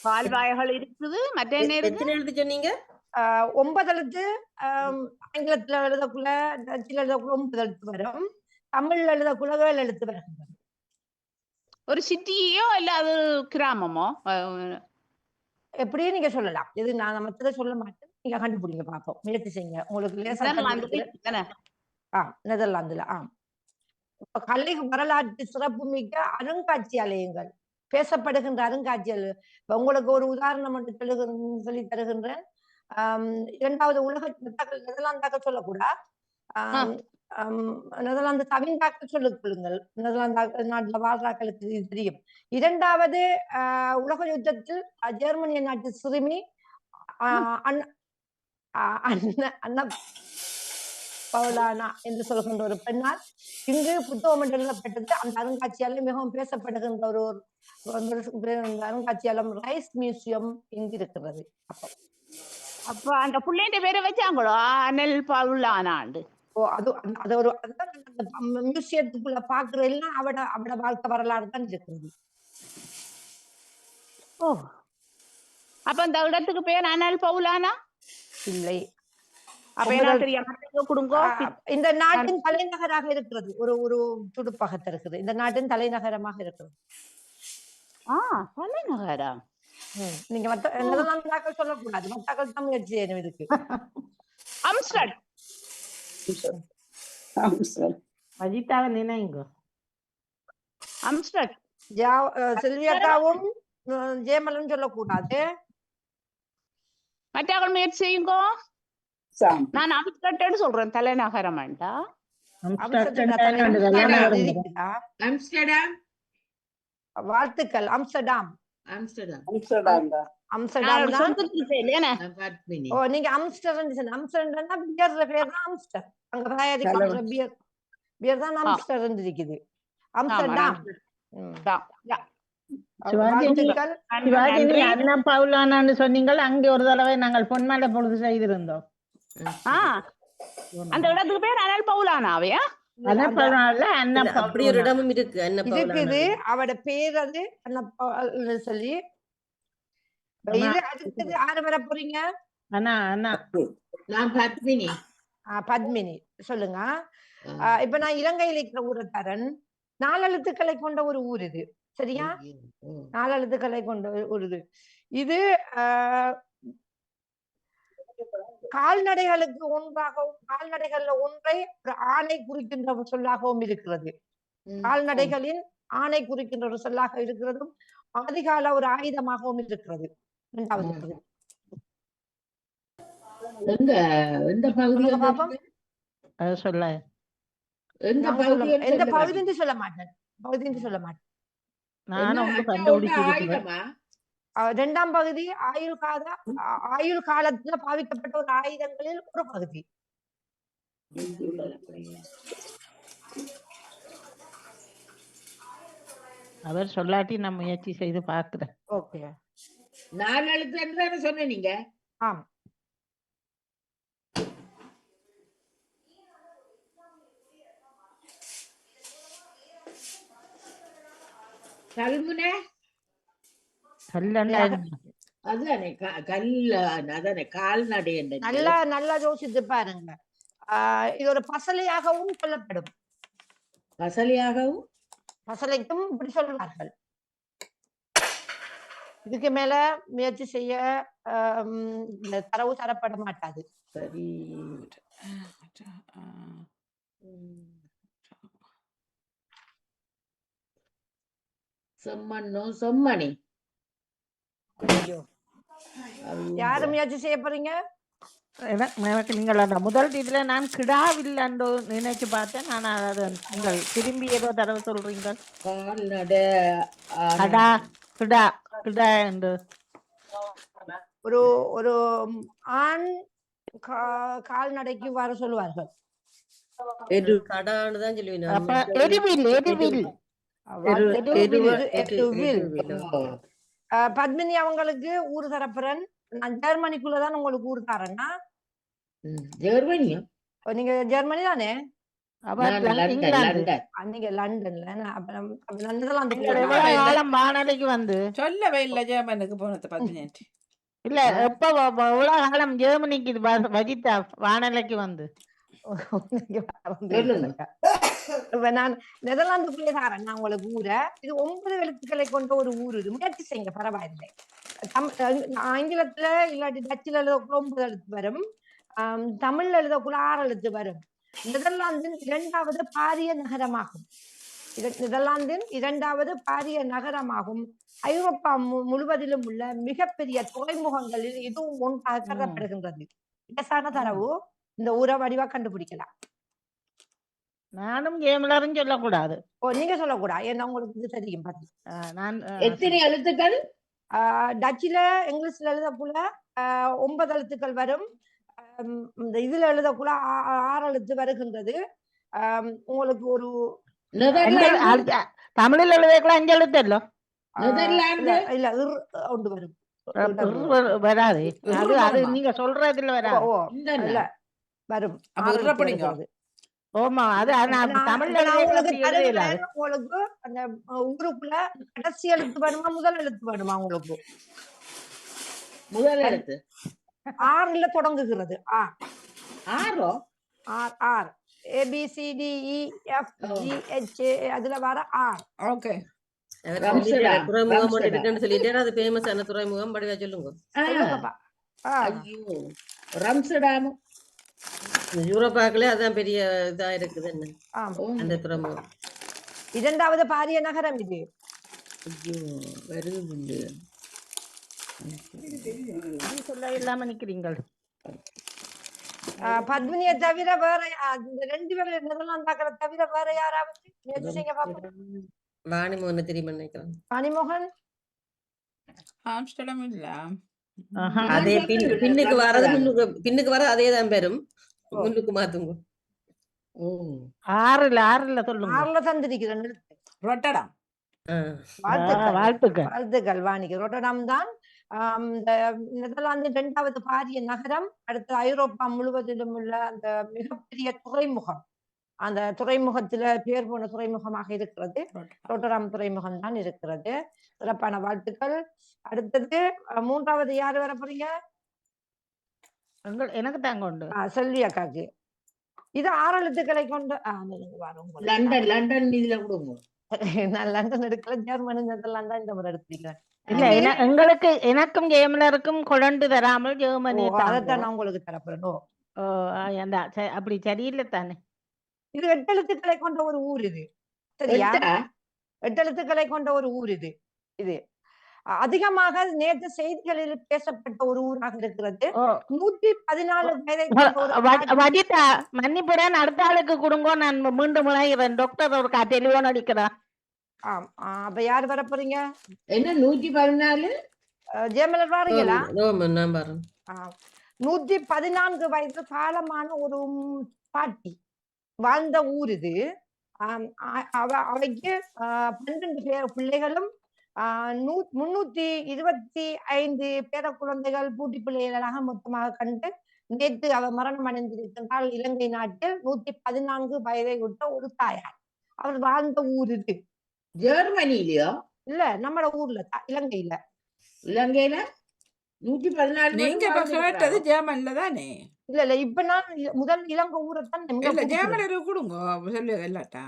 கால்வாய்கள் இருக்குது. மற்ற என்ன எழுத்து சொன்னீங்க? 9 எழுத்து. ஆங்கிலத்துல எழுதக்குள்ள டச்சுல எழுதக்குள்ள 9 எழுத்து வரும். தமிழ்ல எழுதக்குள்ள 7 எழுத்து வரும். ஒரு சிட்டியோ இல்ல அது கிராமமோ எப்படியே நீங்க சொல்லலாம். இது நான் மற்றதை சொல்ல மாட்டேன். நீங்க கண்டுபிடிங்க பாப்போம். முயற்சி செய்யுங்க. உங்களுக்கு நெதர்லாந்துல கலை வரலாற்று சிறப்பு மிக்க அருங்காட்சியாலயங்கள் பேசப்படுகின்ற அருங்காட்சியல். இப்ப உங்களுக்கு ஒரு உதாரணம் என்று சொல்லி தருகின்றேன். இரண்டாவது உலக நெதர்லாந்தாக்கள் சொல்லக்கூடாது, நெதர்லாந்து தவிந்தாக்கள் சொல்லிக் கொள்ளுங்கள். நெதர்லாந்து நாட்டுல வாழ்றாக்களுக்கு இது தெரியும். இரண்டாவது உலக யுத்தத்தில் ஜெர்மனிய நாட்டு சிறுமி அண்ணா பவுலானா என்று சொல்கின்ற ஒரு பெண்ணால் இங்கு புத்தகம் எழுதப்பட்டது. அந்த அருங்காட்சியாலும் மிகவும் பேசப்படுகின்ற ஒரு அருங்காட்சியாலம் ரைஸ் மியூசியம் இங்கு இருக்கிறது. அப்ப அந்த பிள்ளைங்க பேரை வச்சாங்களோ அனல் பவுலானாண்டு. அது ஒரு மியூசியத்துக்குள்ள பாக்குற எல்லாம் அவட வாழ்க்கை வரலாறு தான் இருக்கிறது. அப்ப அந்த இடத்துக்கு பேர் அனல் பவுலானா இல்லை. இந்த நாட்டின் தலைநகராக இருக்கிறது. ஒரு துடுப்பகத்து இருக்குது. இந்த நாட்டின் தலைநகரமாக இருக்கிறது. தலைநகரா? நீங்க நெதர்லாந்தாக்கள் சொல்லக்கூடாது, மத்தாக்கள் தான் முயற்சி செய்யணும் இதுக்கு. அம்ஸ்டர்டாம். அஜிதாவை நினைங்க. அம்ஸ்டர்டாம். செல்வியக்காவும் ஜெயமலன் சொல்லக்கூடாது. மற்றாக்கள் முயற்சி செய்யுங்க. நான் அம்ஸ்டர்டாம் சொல்றேன் தலைநகரம். வாழ்த்துக்கள். அம்ஸ்டர்டாம். நீங்க அம்ஸ்டர்டாம் பேர் தான் அம்ஸ்டர். அங்க தயாரிக்கிற பியர் தான் அம்ஸ்டர் இருக்குது. அம்ஸ்டர்டாம். அண்ணா பவுலானான்னு சொன்னீங்கள். அங்கே ஒரு தடவை நாங்கள் பொன்மாலை பொழுது செய்திருந்தோம். அந்த இடத்துக்கு பேர் அனல் பவுலானாவையா? அப்படி ஒரு இடமும் இருக்கு. இருக்குது. அவட பேர் அது சொல்லி. யாரு வர போறீங்க? பத்மினி சொல்லுங்க. இப்ப நான் இலங்கையில் இருக்கிற ஊரை தரன். 4 எழுத்துக்களை கொண்ட ஒரு ஊர் இது. சரியா? 4 எழுத்துக்களை கொண்ட ஒரு இது. கால்நடைகளுக்கு ஒன்றாகவும், கால்நடைகள்ல ஒன்றை ஒரு ஆணை குறிக்கின்ற சொல்லாகவும் இருக்கிறது. கால்நடைகளின் ஆணை குறிக்கின்ற ஒரு சொல்லாக இருக்கிறதும் ஆதிகால ஒரு ஆயுதமாகவும் இருக்கிறது. 2வது எந்த பகுதி சொல்ல மாட்டேன். 2ஆம் பகுதி ஆயுள் காலத்துல பாவிக்கப்பட்ட ஒரு ஆயுதங்களில் ஒரு பகுதி. அவர் சொல்லாட்டி நான் முயற்சி செய்து பார்க்கிறேன். ஓகே. 4 எழுத்து சொன்ன நீங்க. ஆம். கல்முனை. அதுதானே கால்நடை. நல்லா யோசித்து பாருங்க. இது ஒரு பசலையாகவும் சொல்லப்படும். பசலைக்கும் இப்படி சொல்வார்கள். இதுக்கு மேல முயற்சி செய்ய தரவு தரப்பட மாட்டாது. சரி. செம்மணி. யாரு முயற்சி செய்ய போறீங்க? எனக்கு நீங்கள் அந்த முதல் இதுல நான் கிடாவில் நினைச்சு பார்த்தேன். நான் அதை நீங்கள் திரும்பி ஏதோ தடவை சொல்றீங்க. ஒரு ஆண் கால்நடைக்கு வர சொல்லுவார்கள். பத்மினி அவங்களுக்கு ஊர் தரப்புறன். நான் ஜெர்மனிக்குள்ளதான் உங்களுக்கு ஊர் தரேன்னா. நீங்க ஜெர்மனி தானே? நீங்க லண்டன்ல வானொலிக்கு வந்து சொல்லவே இல்ல. ஜெர்மனுக்கு போனது 18 இல்ல. எப்ப உலக காலம் ஜெர்மனிக்கு வஜிதா வானொலிக்கு வந்து நான் நெதர்லாந்துக்குள்ளே தாரேன் நான் உங்களுக்கு ஊரை. இது 9 எழுத்துக்களை கொண்ட ஒரு ஊர். இது முயற்சி செய்யுங்க, பரவாயில்லை. ஆங்கிலத்துல இல்லாட்டி டச்சுல எழுதக்குள்ள 9 எழுத்து வரும். தமிழ்ல எழுதக்குள்ள 6 எழுத்து வரும். நெதர்லாந்தின் 2வது பாரிய நகரமாகும். நெதர்லாந்தின் 2வது பாரிய நகரமாகும். ஐரோப்பா முழுவதிலும் உள்ள மிகப்பெரிய துறைமுகங்களில் இதுவும் ஒன்றாக கருதப்படுகின்றது. லேசான தரவு, இந்த ஊரை வடிவா கண்டுபிடிக்கலாம். நானும் கேமலரும் சொல்லக்கூடாது. ஓ, நீங்க சொல்லக்கூடாது, ஏன்னா உங்களுக்கு இது தெரியும். நான் எத்தனை எழுத்துக்கள்? டச்சில இங்கிலீஷ்ல எழுதக்குள்ள 9 எழுத்துக்கள் வரும். இந்த இதுல எழுதக்குள்ள 6 எழுத்து வருகின்றது. உங்களுக்கு ஒரு தமிழில் எழுதக்குள்ள 5 எழுத்து இல்ல இல்ல ஒன்று வரும், வராது. அது நீங்க சொல்றதுல வராது. இல்ல வரும். ஓமா, அது தமிழ்ல உங்களுக்கு அந்த ஊருக்குள்ள கடைசி எழுத்து வேணுமா முதல் எழுத்து வேணுமா? உங்களுக்கு முதல் எழுத்து 6ல தொடங்குகிறது. ஆர் ABCDEFGH அதுல வர R. ஓகே, துறைமுகம் இருக்குன்னு சொல்லிட்டு அது ஃபேமஸான துறைமுகம் படிவா சொல்லுங்க. ஐயோ, ரம்ஸ்டர்டாம். யூரோப்பாக்குள்ளே அதான் பெரிய இதா இருக்குது என்ன அந்த துறைமுகம். 2வது பாரிய நகரம் இது. ஐயோ, வருது சொல்ல இல்லாம நிக்கிறீங்கள். பத்மினியை தவிர வேற 2 பேர் நெதர்லாந்தாக்களை தவிர வேற யாராவது? வாணிமோகன் தெரியுமா நினைக்கிறேன். வாணிமோகன் ஆம்ஸ்டர்டாம் இல்ல, அதே பின்னுக்கு வர்றது பின்னுக்கு வர அதே தான் பெரும், முன்னுக்கு மாத்துங்க. 6ல சொல்லுங்க. 6ல தந்திருக்கிறேன். ரொட்டர்டாம். வாழ்த்துக்கள் வாணிக்கு. ரொட்டர்டாம் தான் நெதர்லாந்தின் 2வது பாரிய நகரம். அடுத்து ஐரோப்பா முழுவதிலும் உள்ள அந்த மிகப்பெரிய துறைமுகம். அந்த துறைமுகத்துல பேர் போன துறைமுகமாக இருக்கிறது ரொட்டர்டாம் துறைமுகம் தான் இருக்கிறது. சிறப்பான வாழ்த்துக்கள். அடுத்தது 3வது யாரு வர போறீங்க? எனக்கு தாங்க உண்டு. செல்வி அக்காக்கு. இது 6 எழுத்துக்களை கொண்டு லண்டன் இதுல கொடுங்க. நான் லண்டன் எடுக்கல, ஜெர்மனி நெதர்லாந்து தான் இந்த முறை எடுத்துக்கிறேன். இல்ல, எங்களுக்கு எனக்கும் கேமலருக்கும் கொண்டு தராமல் ஜெர்மனி அதைத்தான் நான் உங்களுக்கு தரப்போறேன். அப்படி சரியில்லை தானே. இது 8 எழுத்துக்களை கொண்ட ஒரு ஊர். இது சரியா? 8 எழுத்துக்களை கொண்ட ஒரு ஊர் இது. இது அதிகமாக நேற்று செய்திகளில் பேசப்பட்ட ஒரு ஊராக இருக்கிறது. 114 வயதை மன்னிப்புடன் அடுத்த ஆளுக்கு கொடுங்க. நான் மீண்டும் முனைகிறேன். டாக்டர் ஒரு டெலிஃபோன் அடிக்கிறேன். அப்ப யாரு வர போறீங்க? என்ன 114? ஜெயமலர் வாரீங்களா? 114 வயது காலமான ஒரு பாட்டி வாழ்ந்த ஊர் இது. அவைக்கு 12 பிள்ளைகளும் 325 பேர குழந்தைகள் பூட்டி பிள்ளைகளாக மொத்தமாக கண்டு நேற்று அவர் மரணம் அடைந்திருக்கின்றால் இலங்கை நாட்டில் 114 வயதை விட்ட ஒரு தாயார். அவர் வாழ்ந்த ஊர் இது. ஜெர்மனிலயோ? இல்ல, நம்ம ஊர்ல இலங்கையில. 114. நீங்க கேட்டது ஜெர்மன்ல தானே? இல்ல இப்ப நான் முதல் இலங்கை ஊரைத்தான் ஜெர்மனி கொடுங்க எல்லாட்டா.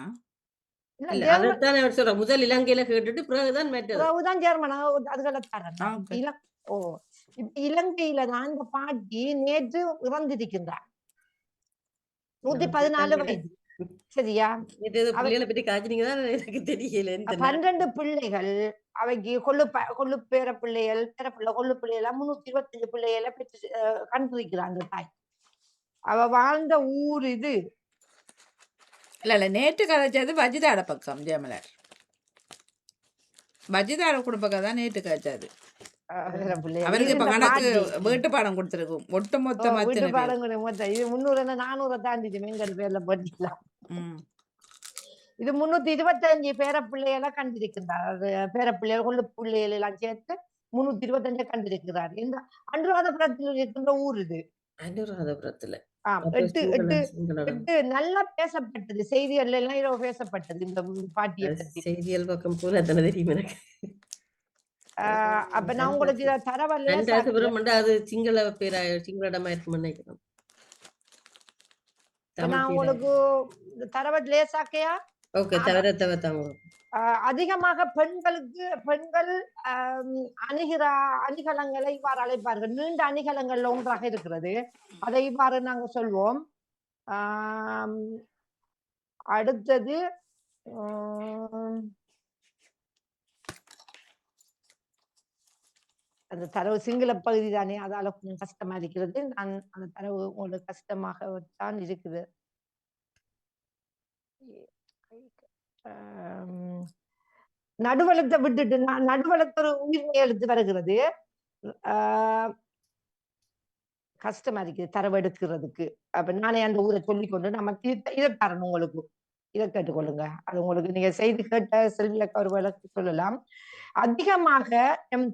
முதல் இலங்கையில கேட்டுட்டு பிறகுதான் ஜெர்மனா அதுகளை தரேன். இலங்கையில தான் இந்த பாட்டி நேற்று இறந்திருக்கின்றார். 114 வயது. சரியா? 12 பிள்ளைகள் அவைக்கு கொள்ளு பேர பிள்ளைகள் கொள்ளு பிள்ளைகள 325 பிள்ளைகளை பெற்று கண்டிருக்கிறார் அந்த தாய். அவ வாழ்ந்த ஊர் இது. இல்ல நேற்று கதைச்சது வஜிதாட பக்கம். ஜெயமலர் வஜிதாட குடும்பக்கம் தான் நேற்று கதைச்சது. அவருக்கு இப்ப கணக்கு வீட்டு பாடம் கொடுத்திருக்கும். ஒட்டு மொத்த பாடம் இது 300 400 தாண்டிச்சு எங்கள் பேர்ல போட்டிக்கலாம். இது 325 பேர பிள்ளைகளை கண்டிருக்கின்றார். பேர பிள்ளைகள் கொள்ளு பிள்ளைகள் எல்லாம் சேர்த்து 325 கண்டிருக்கிறார். இந்த அனுராதபுரத்தில் இருக்கின்ற ஊர் இது. அனுராதபுரத்துல 8 நல்லா பேசப்பட்டது. செய்திகள் எல்லாம் இரவு பேசப்பட்டது இந்த பாட்டியை பற்றி. செய்திகள் பக்கம் போல தெரியும் எனக்கு. அப்ப நான் உங்களுக்கு தரவல்ல. அது சிங்கள பேரா சிங்களமா இருக்கும் நினைக்கிறேன். நான் உங்களுக்கு தரவட் லேசாக்கையா? ஓகே, அதிகமாக பெண்கள் அணிகிற அணிகலங்களை இவ்வாறு அழைப்பார்கள். நீண்ட அணிகலங்கள்ல ஒன்றாக இருக்கிறது. அதை இவ்வாறு நாங்க சொல்வோம். அடுத்தது உம், அந்த தரவு சிங்கள பகுதி தானே, அதால கொஞ்சம் கஷ்டமா இருக்கிறது. நான் அந்த தரவு உங்களுக்கு கஷ்டமாக தான் இருக்குது. நடுவளத்தை விட்டுட்டு நடுவளத்து ஒரு உயிர்மை எழுத்து வருகிறது. கஷ்டமா இருக்குது தரவு எடுக்கிறதுக்கு. அப்ப நானே அந்த ஊரை சொல்லிக்கொண்டு நமக்கு இதை தரணும் உங்களுக்கு. இதை கேட்டுக்கொள்ளுங்க. அது உங்களுக்கு நீங்க செய்து கேட்ட செல்வியக்க ஒரு விளக்கு சொல்லலாம். அதிகமாக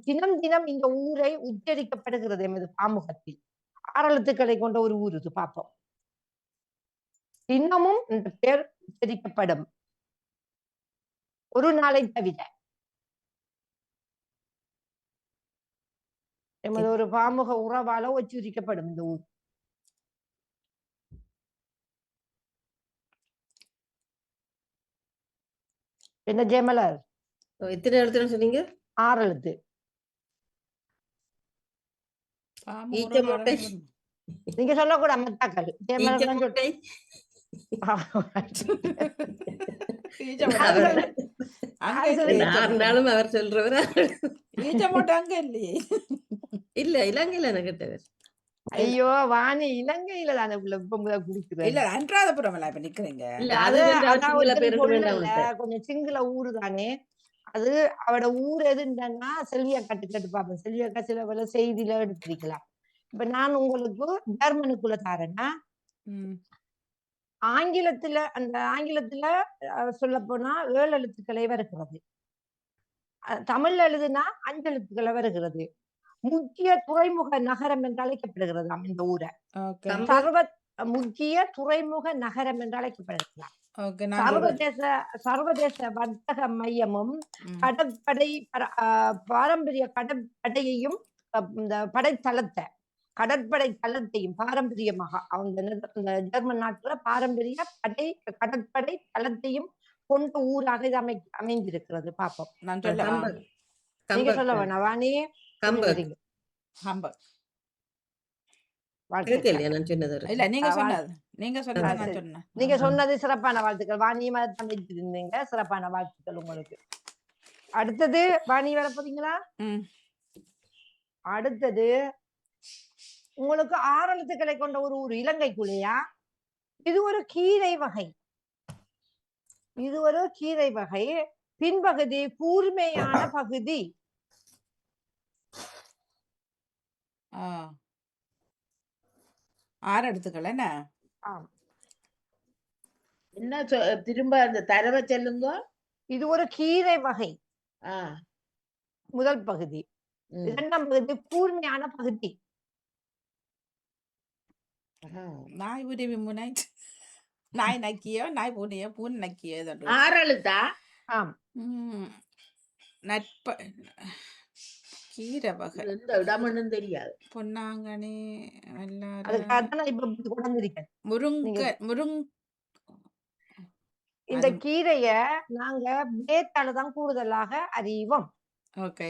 தினம் தினம் இந்த ஊரை உச்சரிக்கப்படுகிறது எமது பாமுகத்தில். 6 எழுத்துக்களை கொண்ட ஒரு ஊர் இது. பார்ப்போம். இன்னமும் இந்த பேர் உச்சரிக்கப்படும், ஒரு நாளை தவிர. எமது ஒரு பாமுக உறவால உச்சரிக்கப்படும் இந்த ஊர். என்ன ஜெயமலர்? எத்தனை எழுத்துன்னு சொன்னீங்க? 6 எழுத்து. நீங்க சொல்லக்கூட மத்தாக்கள். அவர் சொல்றவரா? இல்ல இலங்கையில என்ன கேட்டவர்? ஐயோ வாணி, இலங்கையில தானே குடுக்குறேன். இல்ல அன்றாதபுரம் எல்லாம் இப்ப நிக்கிறீங்க. கொஞ்சம் சிங்கள ஊரு தானே அது. அவட ஊர் எதுன்னா செல்வியா கட்டு பாப்பேன். செல்வியாக்கா சில வேலை செய்தியில எடுத்திருக்கலாம். இப்ப நான் உங்களுக்கு ஜெர்மனுக்குள்ள தாரேன்னா, ஆங்கிலத்துல சொல்ல போனா 7 எழுத்துக்களை வருகிறது. தமிழ்ல எழுதுனா 5 எழுத்துக்களை வருகிறது. முக்கிய துறைமுக நகரம் என்று அழைக்கப்படுகிறதாம் இந்த ஊரை. முக்கிய துறைமுக நகரம் என்று அழைக்கப்படுகிறதாம். சர்வதேச வர்த்தக மையமும் கடற்படை பாரம்பரிய கடற்படையையும் இந்த கடற்படை தளத்தையும் பாரம்பரியமாக அவங்க ஜெர்மன் நாட்டுல பாரம்பரிய கடற்படை தளத்தையும் கொண்ட ஊராக இது அமைந்திருக்கிறது. பாப்போம். நீங்க சொல்ல வேணாம் வாணி. நீங்க சொன்னது சிறப்பான வாழ்த்துக்கள். வாணியை வைத்திருந்தீங்க, சிறப்பான வாழ்த்துக்கள் உங்களுக்கு. அடுத்தது வாணி வர போறீங்களா? அடுத்தது உங்களுக்கு 6 எழுத்துக்களை கொண்ட ஒரு ஊர் இலங்கைக்குள்ளேயா. இது ஒரு கீரை வகை. பின்பகுதி கூர்மையான பகுதி. 6 எழுத்துக்கள் என்ன? என்ன திரும்ப அந்த தரவை சொல்லுங்க. இது ஒரு கீரை வகை. முதல் பகுதி. 2ஆம் பகுதி கூர்மையான பகுதி. நாய் உருவி முனை, நாய் நக்கியோ, நாய் பூனையோ, பூனை நக்கியோ. 6 எழுத்தா? ஆம். நட்ப கீரை வகை. எந்த இடம்னு தெரியாது. பொன்னாங்கனி, இந்த கீரைய நாங்க பிளேட்டால தான் கூடுதலாக அறிவோம். ஓகே.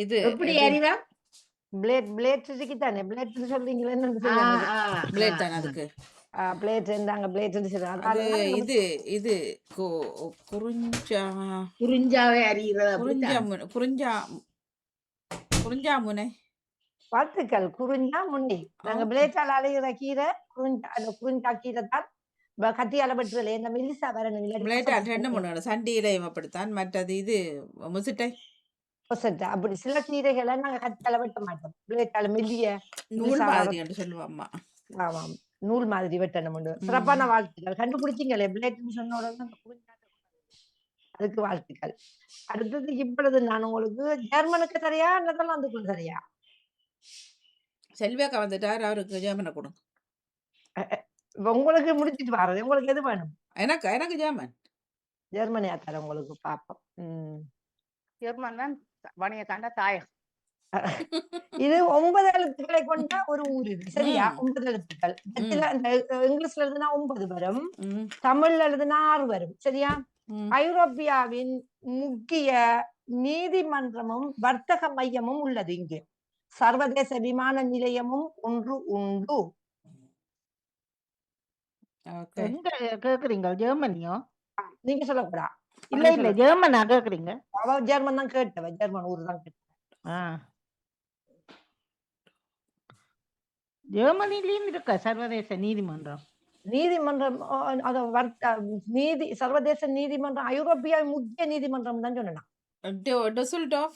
இது எப்படி அறிவோம்? பிளேட் தானே. பிளேட் சொல்றீங்களா? பிளேட் தானே அதுக்கு. பிளேட் இருந்தாங்க. பிளேட் இது குறிஞ்சாவே அறிகிறது. குறிஞ்சா முனை. வாழ்த்துக்கள். குறிஞ்சா முனை. நாங்க பிளேட்டால் அலைகிற கீரை குறிஞ்சா கீரை தான். கத்தியால பட்டுல எங்க மெலிசா வரணும். 2 3 சண்டியில அப்படித்தான். மற்றது இது முசிட்டை. அப்படி சில கீரைகளை நாங்க கத்தியால வெட்ட மாட்டோம். பிளேட்டால மெல்லிய நூல் மாதிரி என்று சொல்லுவாம்மா. ஆமாம், நூல் மாதிரி வெட்டணும். சிறப்பான வாழ்த்துக்கள். கண்டுபிடிச்சிங்களே பிளேட்னு சொன்ன உடனே அதுக்கு வாழ்த்துக்கள். அடுத்தது இப்பொழுது நான் உங்களுக்கு ஜெர்மனுக்கு சரியா நெதர்லாந்துக்கு சரியா? செல்வியாக்கா வந்துட்டார், அவருக்கு ஜெர்மனை கொடுங்க. உங்களுக்கு முடிச்சிட்டு வர்றது. உங்களுக்கு எது வேணும்? எனக்கு ஜெர்மன். ஜெர்மனியா தர உங்களுக்கு பாப்போம். ஜெர்மன் தான் வணிக தாண்ட தாயகம். இது 9 எழுத்துக்களை கொண்ட ஒரு ஊர் இது. சரியா? 9 எழுத்துக்கள். இங்கிலீஷ்ல எழுதுனா 9 வரும், தமிழ்ல எழுதுனா 6 வரும். சரியா? ஐரோப்பியாவின் முக்கிய நீதிமன்றமும் வர்த்தக மையமும் உள்ளது இங்கு. சர்வதேச விமான நிலையமும் ஒன்று உண்டு. ஓகே. எங்க கேக்குறீங்க? ஜெர்மனியோ? நீங்க சொல்லக்கூடாது. இல்ல இல்ல ஜெர்மனா கேக்குறீங்க? அவ ஜெர்மன் தான் கேட்டவ, ஜெர்மன் ஊர் தான் கேட்டவ. ஆ. ஜெர்மனிலயும் இருக்கா சர்வதேச நீதிமன்றம்? நீதிமன்றம் அது நீதி சர்வதேச நீதிமன்றம் ஐரோப்பிய முக்கிய நீதிமன்றம் தான் சொன்னா. Düsseldorf.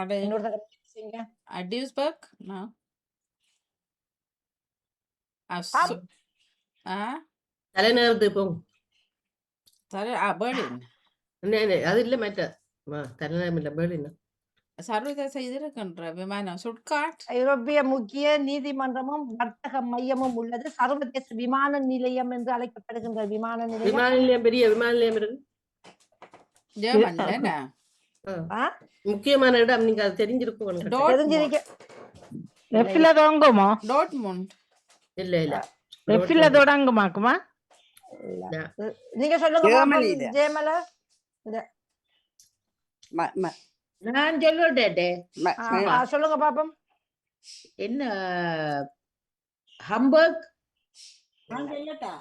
Oder இன்னொரு தடவை பேசுங்க. Duisburg? No. தலைநகரத்துக்கு போங்க. Berlin. அது இல்ல மற்ற தலைநகரம் இல்ல பெர்லின். சர்வதேச இது இருக்கின்ற விமானம் சுட்காட். ஐரோப்பிய முக்கிய நீதிமன்றமும் வர்த்தக மையமும் உள்ளது. சர்வதேச விமான நிலையம் என்று அழைக்கப்படுகின்ற விமான நிலையம். பெரிய விமான நிலையம் இருக்கு ஜெர்மன்ல. முக்கியமான இடம் நீங்க அது தெரிஞ்சிருக்கும். தெரிஞ்சிருக்க. எஃப்ல தொடங்குமா? டாட்முண்ட். இல்ல இல்ல எஃப்ல தொடங்குமாக்குமா? நீங்க சொல்லுங்க. ஜெர்மல நான் சொல்லிட்டேன். சொல்லுங்க பாப்போம். என்ன ஹம்பர்க்? நான் சொல்லட்டா?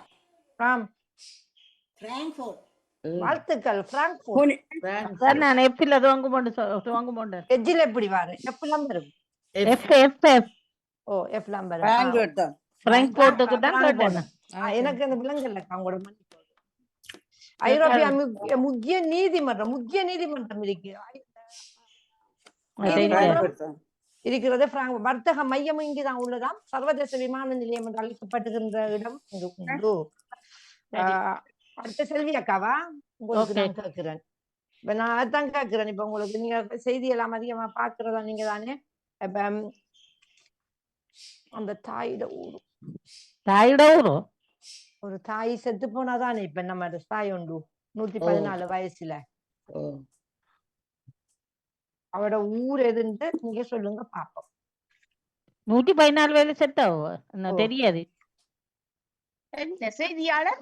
வாழ்த்துக்கள். பிராங்க்ஃபர்ட். நான் எஃப்ல துவங்குமோண்டு. எஜ்ஜில எப்படி வாரு? எஃப்லாம் வரும். F F F. ஓ எஃப்லாம் வரும். பிராங்க்ஃபர்ட் தான். பிராங்க்ஃபர்ட்டுக்கு தான் கேட்டேன். எனக்கு அந்த விலங்கல்ல அவங்களோட மணி. ஐரோப்பிய முக்கிய நீதிமன்றம் இருக்கு. இருக்கிறது வர்த்தக மையம் இங்குதான் உள்ளதாம். சர்வதேச விமான நிலையம் என்று அழைக்கப்படுகின்ற இடம் இங்கு உண்டு. அடுத்த செல்வி அக்காவா உங்களுக்கு நான் கேட்கிறேன். இப்ப நான் அதான் கேட்கிறேன். இப்ப உங்களுக்கு நீங்க செய்தி எல்லாம் அதிகமா பாக்குறதா நீங்க தானே. இப்ப அந்த தாயிட ஊரு ஒரு தாய் செத்து போனாதானே இப்ப நம்ம தாய் உண்டு 114 வயசுல. அவரோட ஊர் எதுன்னு நீங்க சொல்லுங்க பாப்போம். 114 வயசுல செத்தாவோ? தெரியாது. என்ன செய்தியாளர்?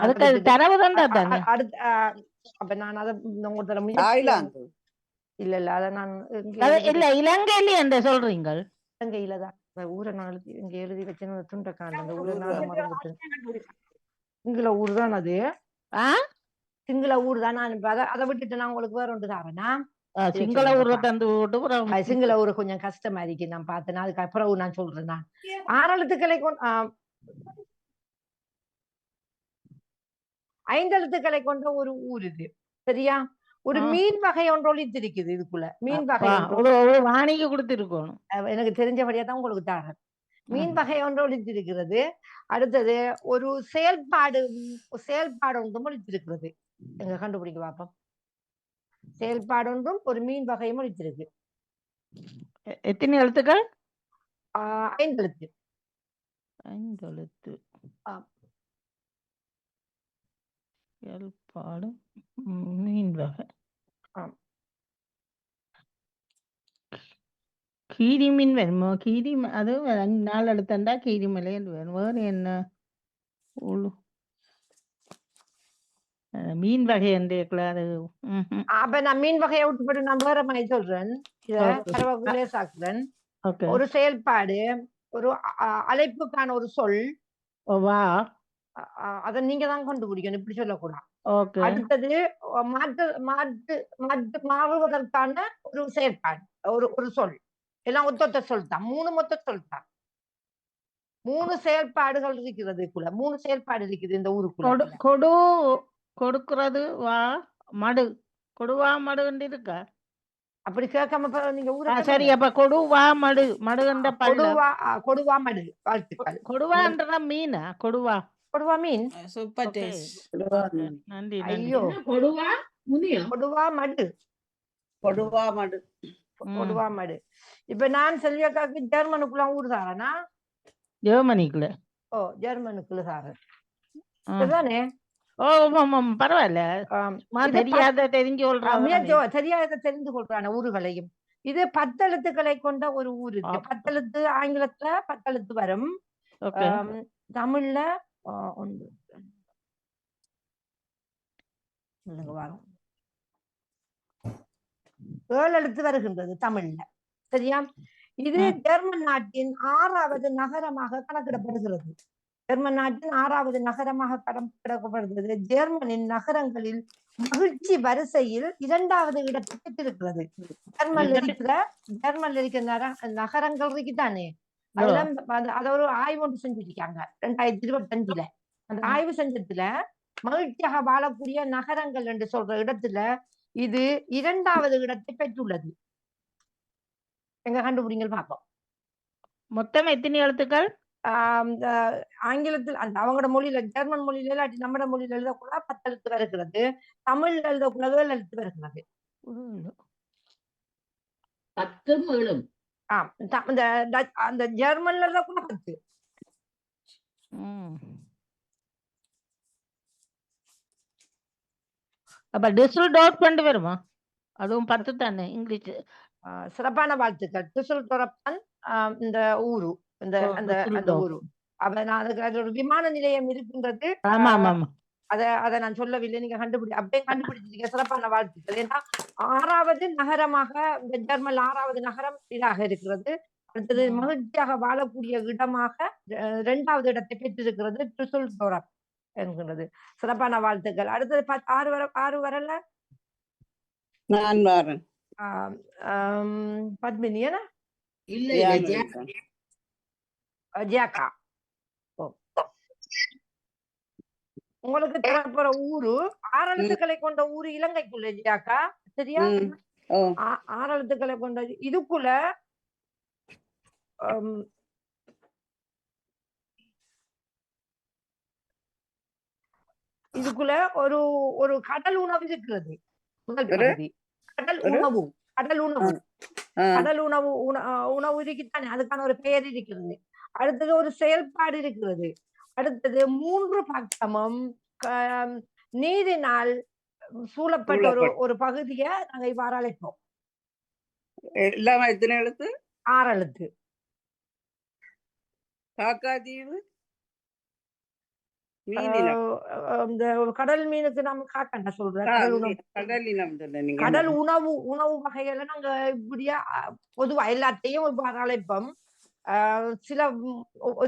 அதுக்கு தரவு தான். அப்ப நான் அதை தாய்லாந்து இல்ல அத நான் இல்ல இலங்கையில என்ன சொல்றீங்க? இலங்கையில தான் ஊரை நான் இங்க எழுதி வச்சேன். துண்டக்கான அந்த ஊரை நான் மறந்துட்டேன். சிங்கள ஊர் தான் அது. சிங்கள ஊர் தான். நான் அதை விட்டுட்டு நான் உங்களுக்கு வேற ஒன்று தாரேனா? சிங்கள ஊரை தந்து விட்டு சிங்கள ஊரை கொஞ்சம் கஷ்டமா இருக்கு. நான் பார்த்தேன். அதுக்கப்புறம் நான் சொல்றேன். நான் 6 எழுத்துக்களை 5 எழுத்துக்களை கொண்ட ஒரு ஊர் இது. சரியா? ஒரு மீன் வகை ஒன்று ஒழித்திருக்குது இதுக்குள்ள. மீன் வகை வாணிக்கு கொடுத்திருக்கோம். எனக்கு தெரிஞ்சபடியா தான் உங்களுக்கு தரேன். மீன் வகை ஒன்று ஒழித்திருக்கிறது. அடுத்தது ஒரு செயல்பாடு ஒன்றும் ஒழித்திருக்கிறது. எங்க கண்டுபிடிக்க பார்ப்போம். செயல்பாடு ஒன்றும் ஒரு மீன் வகையும் ஒழித்திருக்கு. எத்தனை எழுத்துக்கள்? 5 எழுத்து. 5 எழுத்து. செயல்பாடு மீன் வகை. கீரி மீன் வேணுமோ? கீரி அது 4 எழுத்தண்டா கீரி மலைன்னு வேணும். வேறு என்ன மீன் வகை அது. அப்ப நான் மீன் வகையை விட்டுப்பட்டு நான் வேற மாதிரி சொல்றேன். சாக்குறேன். ஒரு செயல்பாடு, ஒரு அழைப்புக்கான ஒரு சொல். அத நீங்க தான் கண்டுபிடிக்கணும். இப்படி சொல்லக்கூடாது. அடுத்தது மாறுவதற்கான ஒரு செயல்பாடு, ஒரு சொல். எல்லாம் ஒத்த சொல் தான். 3 மொத்த சொல் தான். 3 செயல்பாடுகள் இருக்கிறது. 3 செயல்பாடு இருக்குது இந்த ஊருக்குள்ள. கொடுக்கிறது வா மடு. கொடுவா மடு இருக்கா? அப்படி கேட்காம நீங்க ஊர சரி. அப்ப கொடுவா மடு. மடுகண்ட கொடுவா மடு. வாழ்த்துக்கள். கொடுவான்றதா மீனா? கொடுவா மீன். Super taste. நன்றி. ஐயோ கொடுவா மடு. இப்ப நான் செல்வியக்காக்கு ஜெர்மனுக்குள்ள ஊர் தாரேனா? ஜெர்மனிக்குள்ள. ஜெர்மனுக்குள்ள தாரேன். சரிதானே? பரவாயில்ல. தெரியாத தெரிஞ்சு கொள்றான ஊர்களையும். இது 10 எழுத்துக்களை கொண்ட ஒரு ஊர் இருக்கு. 10 எழுத்து. ஆங்கிலத்துல 10 எழுத்து வரும். தமிழ்ல 1 வரும். ஏழு எழுத்து வருகின்றது தமிழ்ல. சரியா? இது ம். ஜெர்மன் நாட்டின் 6வது நகரமாக கணக்கிடப்படுகிறது. ஜெர்மன் நாட்டின் 6வது நகரமாக கணக்கிடப்படுகிறது. ஜெர்மனின் நகரங்களில் மகிழ்ச்சி வரிசையில் 2வது இடத்தை பெற்றிருக்கிறது. ஜெர்மன்ல இருக்கிற நகரங்கள் இருக்குதானே, அதுல அத ஒரு ஆய்வு ஒன்று செஞ்சிருக்காங்க 2025. அந்த ஆய்வு செஞ்சதுல மகிழ்ச்சியாக வாழக்கூடிய நகரங்கள் என்று சொல்ற இடத்துல இது 2வது இடத்தை பெற்றுள்ளது. எங்க கண்டுபிடிங்க பார்ப்போம். மொத்தம் எத்தனை எழுத்துக்கள்? ஆங்கிலத்தில் அந்த அவங்களோட மொழியில, ஜெர்மன் மொழியில இல்லாட்டி நம்மட மொழியில எழுதக்கூட 10 எழுத்து வருகிறது. தமிழ்ல எழுதக்கூட 7 எழுத்து வருகிறது. 10 7. அந்த ஜெர்மன்ல எழுதக்கூட 10. அப்ப டிஸ்ஸல்டோர்ஃப் கொண்டு வருமா? அதுவும் 10 தானே இங்கிலீஷ். சிறப்பான வாழ்த்துக்கள். டிஸ்ஸல்டோர்ஃப் தான் இந்த ஊரு, இந்த அந்த அந்த ஊரு. அப்ப நான் அதுக்கு ஒரு விமான நிலையம் இருக்கின்றது. அதை நான் சொல்லவில்லை, நீங்க அப்படியே கண்டுபிடிச்சிருக்கீங்க. சிறப்பான வாழ்த்துக்கள். ஏன்னா 6வது நகரமாக இந்த ஜெர்மன் 6வது நகரம் இதாக இருக்கிறது. அடுத்தது மகிழ்ச்சியாக வாழக்கூடிய இடமாக 2வது இடத்தை பெற்றிருக்கிறது டிஸ்ஸல்டோர்ஃப் என்கிறது. சிறப்பான வாழ்த்துக்கள். அடுத்தது 6 வரல. நான் வரேன். பத்மினி இல்ல ஜியாக்கா. உங்களுக்கு தரப்போற ஊரு 6 எழுத்துக்களை கொண்ட ஊரு இலங்கைக்குள்ள ஜியாக்கா. சரியா? 6 எழுத்துக்களை கொண்ட இதுக்குள்ள ஒரு ஒரு கடல் உணவு இருக்கிறது. முதல் பகுதி கடல் உணவு. கடல் உணவு உணவு இருக்குத்தானே, அதுக்கான ஒரு பெயர் இருக்கிறது. அடுத்தது ஒரு செயல்பாடு இருக்கிறது. அடுத்தது 3 பக்கமும் நீரினால் சூழப்பட்ட ஒரு பகுதியை நாங்க இவ்வாறு அழைப்போம். எல்லாம் எத்தனை எழுத்து? 6 எழுத்து. காக்காதீவு. இந்த கடல் மீனுக்கு நம்ம காக்கண்டா சொல்றேன். கடல் உணவு வகைகளை நாங்க இப்படியா பொதுவா எல்லாத்தையும் இவ்வாறு அழைப்போம். சில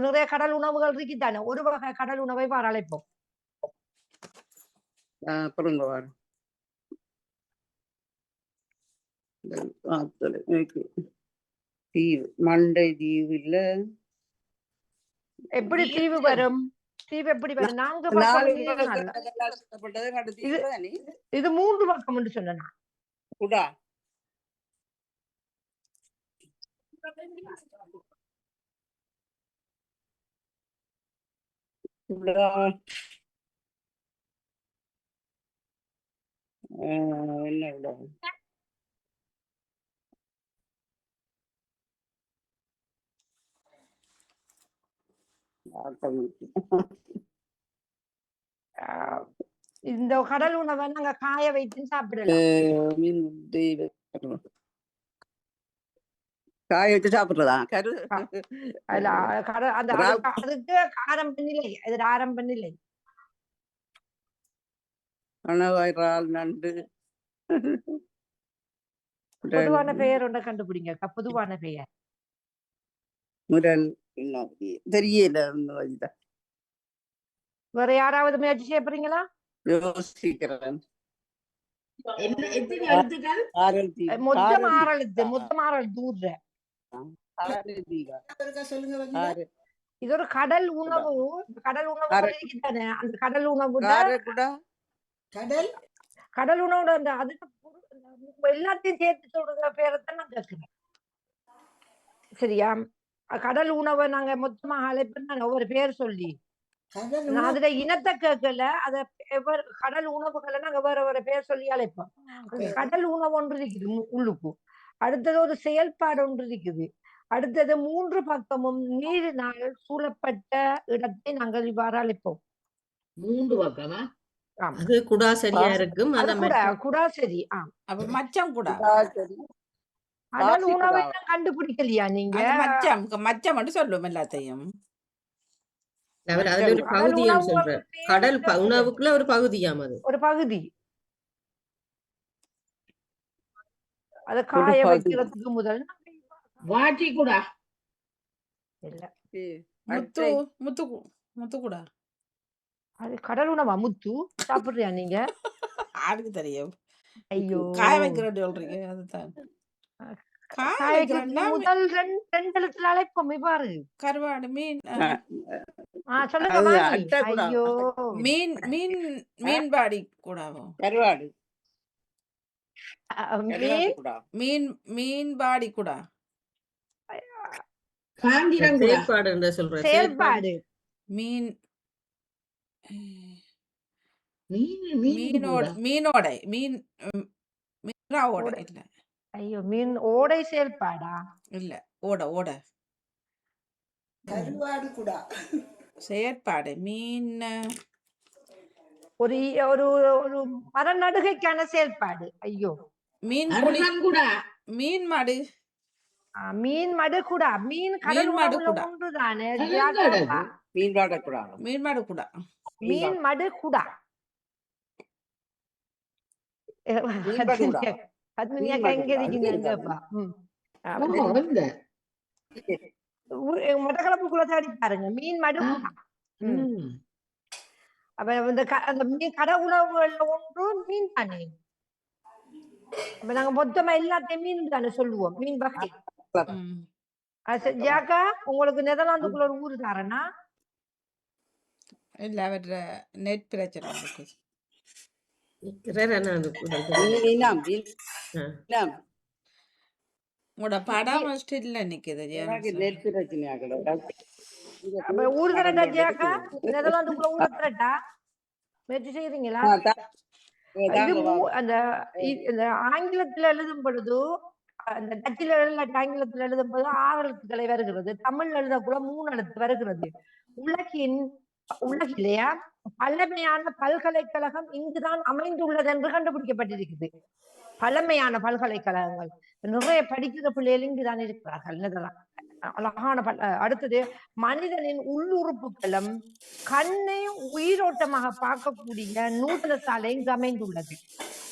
நிறைய கடல் உணவுகள் இருக்குதானே, ஒரு வகை கடல் உணவை இவ்வாறு அழைப்போம். தீவு மண்டை தீவு இல்ல, எப்படி தீவு வரும்? தீவு எப்படி வரும்? 4 பக்கம். இது 3 பக்கம் என்று சொன்னா குடா. என்ன விட இந்த கடல் உணவை நாங்க காய வைத்து சாப்பிடலாம். காய வச்சு சாப்பிடுறதா? அதுக்கு ஆரம்ப நிலை, அது ஆரம்ப நிலை. நண்டு. பொதுவான பெயர் ஒன்றை கண்டுபிடிங்க. பொதுவான பெயர் முரல் தெரியல. வேற யாராவது முயற்சி செய்ய போறீங்களா? யோசிக்கிறேன். மொத்தம் 6 எழுத்து. மொத்தம் 6 எழுத்து ஊர்ற. இது ஒரு கடல் உணவு. கடல் உணவு தானே. அந்த கடல் உணவு கடல் உணவோட அந்த அதுக்கு எல்லாத்தையும் சேர்த்து சொல்ற பேரைத்தான் நான் கேட்கிறேன். சரியா? கடல் உணவை நாங்க மொத்தமா அழைப்பேன் ஒவ்வொரு பேர் சொல்லி. நான் அதுல இனத்தை கேட்கல. அத கடல் உணவுகளை நாங்க வேற வேற பேர் சொல்லி அழைப்போம். அந்த கடல் உணவு ஒன்று இருக்குது உள்ளுக்கு. அடுத்தது ஒரு செயல்பாடு ஒன்று இருக்குது. அடுத்தது 3 பக்கமும் நீரினால் சூழப்பட்ட இடத்தை நாங்கள் இவ்வாறு அழைப்போம். 3 பக்கமா? அது குடா சரியா இருக்கும். குடா சரி. மச்சம் குடா. கடல் உணவை கண்டுபிடிக்கலையா நீங்க? மச்சம் மட்டும் சொல்லுவோம் எல்லாத்தையும். அதுல ஒரு பகுதியும் சொல்றேன். கடல் உணவுக்குள்ள ஒரு பகுதியாம். அது ஒரு பகுதி. அதை காய வைக்கிறதுக்கு முதல் வாட்டி கூட இல்ல முத்து முத்து முத்து கூட அது கடல் உணவா முத்து சாப்பிடுறியா நீங்க? ஆளுக்கு தெரியும். ஐயோ காய வைக்கிறேன்னு சொல்றீங்க அதுதான். காய காய வைக்கிறதுக்கு வைக்கிறேன்னா முதல் ரெண்டு எழுத்துல அழைப்போம் பாரு. கருவாடு மீன் சொல்லுங்க அது வாணி. அட்டை கூட ஐயோ மீன் மீன் மீன்பாடி கூடாவும் கருவாடு மீன் கூட மீன் மீன்பாடி கூட காங்கிரம் கூட செயற்பாடு என்று சொல்றேன். செயல்பாடு மீன் மீனோட மீனோடை மீன் மீனாவோட இல்ல ஐயோ மீன் ஓடை செயல்பாடா? இல்ல ஓட ஓட கருவாடு கூட செயற்பாடு மீன் ஒரு ஒரு ஒரு மரநடுகைக்கான செயல்பாடு. ஐயோ மீன் புளி கூட மீன் மாடு மீன் மடு கூட மீன் கடல் மீன் மடு உணவுல கூட. ஒன்றுதானே. மீன்பாட கூட மீன் மாடு கூட மீன் மடு குடா. மீன்பாடு கூட. பத்மினியாக்கா எங்க இருக்கீங்க? மட்டக்களப்புக்குள்ள தேடி பாருங்க மீன் மடு குடா. அப்ப அந்த மீன் கடை உணவுகள்ல ஒன்று மீன் தானே. அப்ப நாங்க மொத்தமா எல்லாத்தையும் மீன் தானே சொல்லுவோம், மீன் வகை. ஜாக்கா உங்களுக்கு நெதர்லாந்துக்குள்ள ஒரு ஊரு தாரனா? இல்ல அவற்ற நெட் பிரச்சனை இருக்கு. உங்களோட படம் ஸ்டில்ல நிக்குது. ஊரு தரட்டா ஜாக்கா? நெதர்லாந்துக்குள்ள ஊர தரட்டா? முயற்சி செய்யறீங்களா? இது அந்த ஆங்கிலத்துல எழுதும் பொழுது, அந்த டச்சில் ஆங்கிலத்தில் எழுதும் போது 6 எழுத்துக்களை வருகிறது. தமிழ் எழுதக்குள்ள 3 எழுத்து வருகிறது. உலகிலேயா பழமையான பல்கலைக்கழகம் இங்குதான் அமைந்துள்ளது என்று கண்டுபிடிக்கப்பட்டிருக்குது. பழமையான பல்கலைக்கழகங்கள் நிறைய படிக்கிற பிள்ளைகள் இங்குதான் இருக்கிறார்கள். அழகான அடுத்தது மனிதனின் உள்ளுறுப்புகளும் கண்ணை உயிரோட்டமாக பார்க்கக்கூடிய நூதன சாலை இங்கு அமைந்துள்ளது.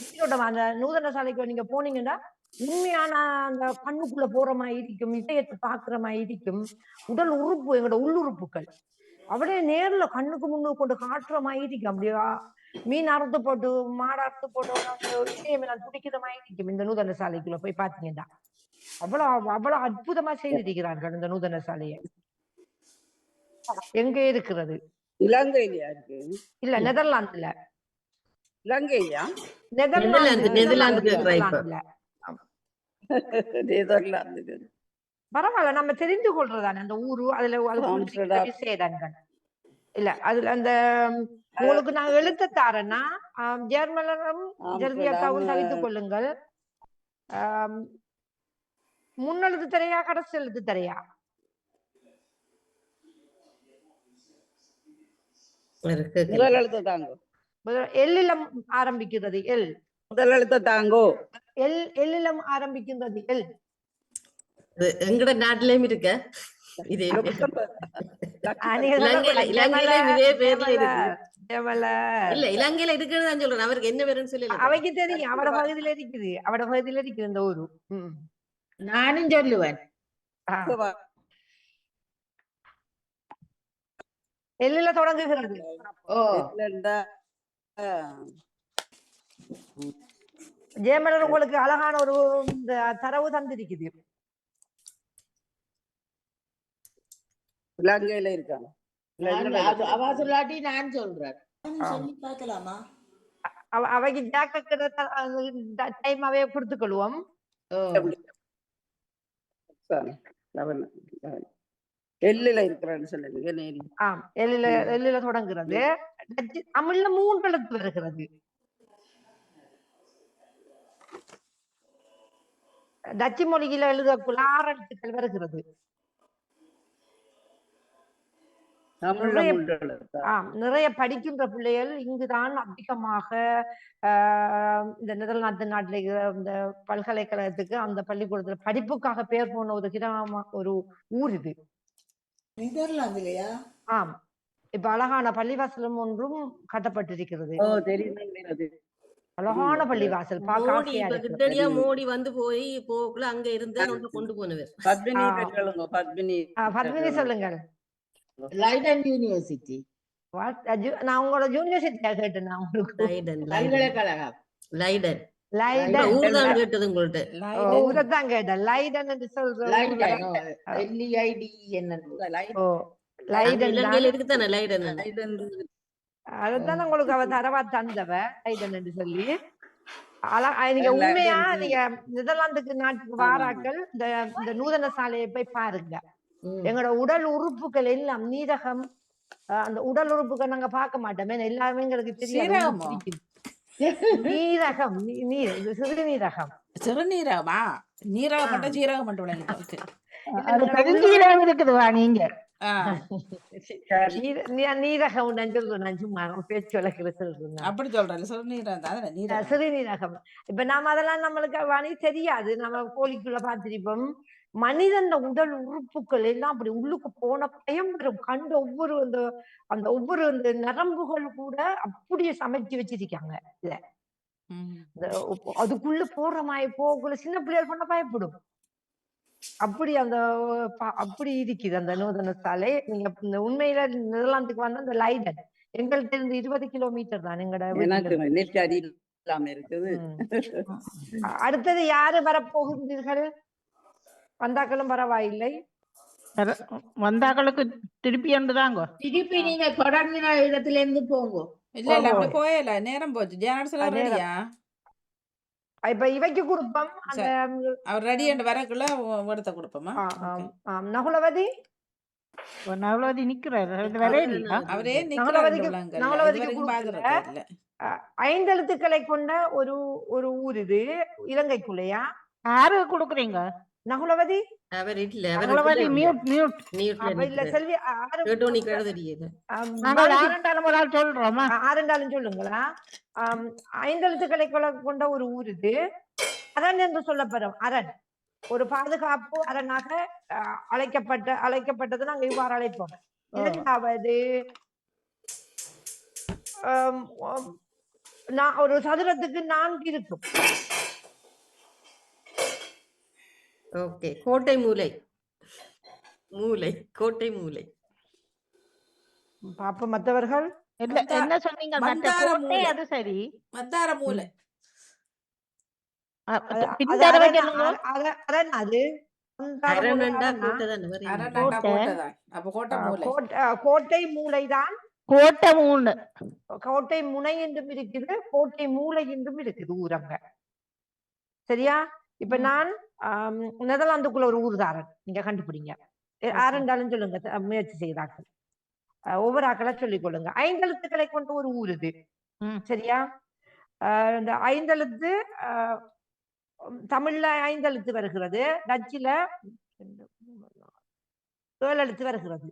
உயிரோட்டம் அந்த நூதன சாலைக்கு நீங்க போனீங்கன்னா உண்மையான அந்த கண்ணுக்குள்ள போற மாதிரி இருக்கும், இதயத்தை பாக்குற மாதிரி இருக்கும். உடல் உறுப்பு எங்களோட உள்ளுறுப்புகள் அப்படியே நேர்ல கண்ணுக்கு முன்னுக்கு கொண்டு காட்டுற மாதிரி இருக்கும். அப்படியா மீன் அறுத்து போட்டு மாடு அறுத்து போட்டு இதயம் துடிக்கிற மாதிரி இருக்கும். இந்த நூதன சாலைக்குள்ள போய் பாத்தீங்கன்னா அவ்வளவு அற்புதமா செய்திருக்கிறார்கள் இந்த நூதன சாலையை. எங்க இருக்கிறது? இலங்கையிலயா இருக்கு? இல்ல நெதர்லாந்துல. இலங்கையா? நெதர்லாந்துல. பரவாயில்ல, நம்ம தெரிந்து கொள்றதானே அந்த ஊரு. அதுல விசேடங்கள் இல்ல அதுல அந்த உங்களுக்கு நான் எழுத்த தாரேன்னா ஜெர்மனும் ஜெர்மியாக்காவும் தவித்துக் கொள்ளுங்கள். முன்னெழுத்து தரையா கடைசி எழுத்து தரையா? முதல் எழுத்து தாங்கோ. எல்லில ஆரம்பிக்கிறது எல். முதல் எழுத்து தாங்கோ. எல்லிலம் ஆரம்பிக்கின்றது எல். எங்கட நாட்டிலேயும் இருக்க இதே இலங்கையில இருக்குன்னு சொல்றேன். அவருக்கு என்ன பேருன்னு சொல்லி அவைக்கு தெரியும். அவட பகுதியில இருக்குது, அவட பகுதியில இருக்குது இந்த ஊரு. நானும் சொல்லுவேன். எல்லில தொடங்குகிறது. ஜெயமலர் உங்களுக்கு அழகான ஒரு தரவு தந்திருக்குது. இலங்கையில இருக்காங்க. அவ சொல்லாட்டி நான் சொல்றேன். அவைக்கு ஜாக்கிற டைம் அவைய கொடுத்து கொள்வோம். எல்லில இருக்கிறான்னு சொல்லுங்க. ஆம், எல்லில தொடங்குகிறது. தமிழ்ல 3 எழுத்து வருகிறது. டச்சு மொழியில எழுதக்குள்ள 6 எழுத்துக்கள் வருகிறது. நிறைய படிக்கின்ற பிள்ளைகள் இங்குதான் அதிகமாக இந்த நெதர்லாந்து நாட்டில் இந்த பல்கலைக்கழகத்துக்கு அந்த பள்ளிக்கூடத்துல படிப்புக்காக பேர் போன ஒரு கிராம ஒரு ஊர் இது. நெதர்லாந்துலயா? ஆம், இப்ப அழகான பள்ளிவாசலும் ஒன்றும் கட்டப்பட்டிருக்கிறது. அழகான பள்ளிவாசல் பார்க்க மோடி ஆசையா இப்ப இருக்கு. கிட்டடியா மோடி வந்து போய் போக்குள்ள அங்க இருந்து ஒன்று கொண்டு போனவர். பத்மினி ஆ. பெற்றலுங்க பத்மினி பத்மினி சொல்லுங்கள். லைடன் யூனிவர்சிட்டி What? நான் உங்களோட யூனிவர்சிட்டியா கேட்டேன் நான் உங்களுக்கு. லைடன் பல்கலைக்கழகம் லைடன் லைடன் ஊர் தான் கேட்டது உங்கள்ட்ட. ஊரத்தான் கேட்டேன். லைடன் என்று சொல்ற லைடன் LEID என்ன ஓ லைடன் இலங்கையில இருக்குதானே லைடன். அதுதான் உங்களுக்கு அவ தரவா தந்தவ லைடன் என்று சொல்லி. நீங்க உண்மையா நீங்க நெதர்லாந்துக்கு நாட்டுக்கு வாராக்கள் இந்த நூதன சாலையை போய் பாருங்க. எங்களோட உடல் உறுப்புகள் எல்லாம் நீரகம், அந்த உடல் உறுப்புகள் நாங்க பார்க்க மாட்டோமே, எல்லாருமே எங்களுக்கு தெரியாது. நீரகம் சிறுநீரகம் சிறுநீரகமா நீரகம் மட்டும் சீரகம் மட்டும் விளங்கிட்டு இருக்குதுவா நீங்க நீரகம் நான் சும்மா பேச்சு வழக்குல சொல்றேன். அப்படி சொல்றேன் சிறுநீரகம் சிறுநீரகம். இப்ப நாம அதெல்லாம் நம்மளுக்கு தெரியாது. நம்ம கோழிக்குள்ள பார்த்திருப்போம். மனிதன் உடல் உறுப்புகள் எல்லாம் அப்படி உள்ளுக்கு போன பயம் வரும். கண்டு அந்த ஒவ்வொரு அந்த நரம்புகள் கூட அப்படியே சமைச்சு வச்சிருக்காங்க. இல்ல அதுக்குள்ள போற மாதிரி போக்குள்ள சின்ன பிள்ளைகள் பண்ண பயப்படும். அப்படி அப்படி இருக்குது அந்த நூதன சாலை. நீங்க இந்த உண்மையில நெதர்லாந்துக்கு வந்து அந்த லைடன் எங்கள்கிட்ட இருந்து 20 கிலோமீட்டர் தான் எங்கட. அடுத்தது யாரு வரப்போகின்றீர்கள்? வந்தாக்களும் பரவாயில்லை, வந்தாக்களுக்கு திருப்பி தாங்க. திருப்பி நீங்க தொடங்கின இடத்துல இருந்து போங்க. இல்ல அப்படி போயல, நேரம் போச்சு. ஜேனட்ஸ்ல ரெடியா? இப்ப இவைக்கு கொடுப்போம். அந்த அவர் ரெடி என்று வரக்குள்ள எடுத்த கொடுப்போமா? நகுலவதி நகுலவதி நிக்கிறாரு. அவரே நிக்கிறாரு. 5 எழுத்துக்களை கொண்ட ஒரு ஊர் இது இலங்கைக்குள்ளையா? யாரு கொடுக்குறீங்க? நகுலவதி அவர் இல்ல, நகுலவதி மியூட் மியூட் இல்ல செல்வி. சொல்றோமா? ஆரண்டாலும் சொல்லுங்களா? 5 எழுத்துக்களை கொண்ட ஒரு ஊர் இது. அரண் என்று சொல்லப்படும். அரண் ஒரு பாதுகாப்பு அரணாக அழைக்கப்பட்டது நாங்க இவ்வாறு அழைப்போம். இரண்டாவது ஒரு சதுரத்துக்கு 4 இருக்கும். ஓகே, கோட்டை மூலை. கோட்டை மூலை. பாப்ப மற்றவர்கள் என்ன சொன்னீங்க? அது சரி, மந்தார மூலை. கோட்டை மூளைதான். கோட்டை முனை என்றும் இருக்குது, கோட்டை மூளை என்றும் இருக்குது ஊரங்க. சரியா? இப்ப நான் நெதர்லாந்துக்குள்ள ஒரு ஊர்தாரன், நீங்க கண்டுபிடிங்க. யாருண்டாலும் சொல்லுங்க, முயற்சி செய்தார்கள். ஒவ்வொரு ஆக்களா சொல்லிக் கொள்ளுங்க. 5 எழுத்துக்களை கொண்டு ஒரு ஊர் இது. சரியா? இந்த 5 எழுத்து தமிழ்ல 5 எழுத்து வருகிறது, டச்சுல 7 எழுத்து வருகிறது.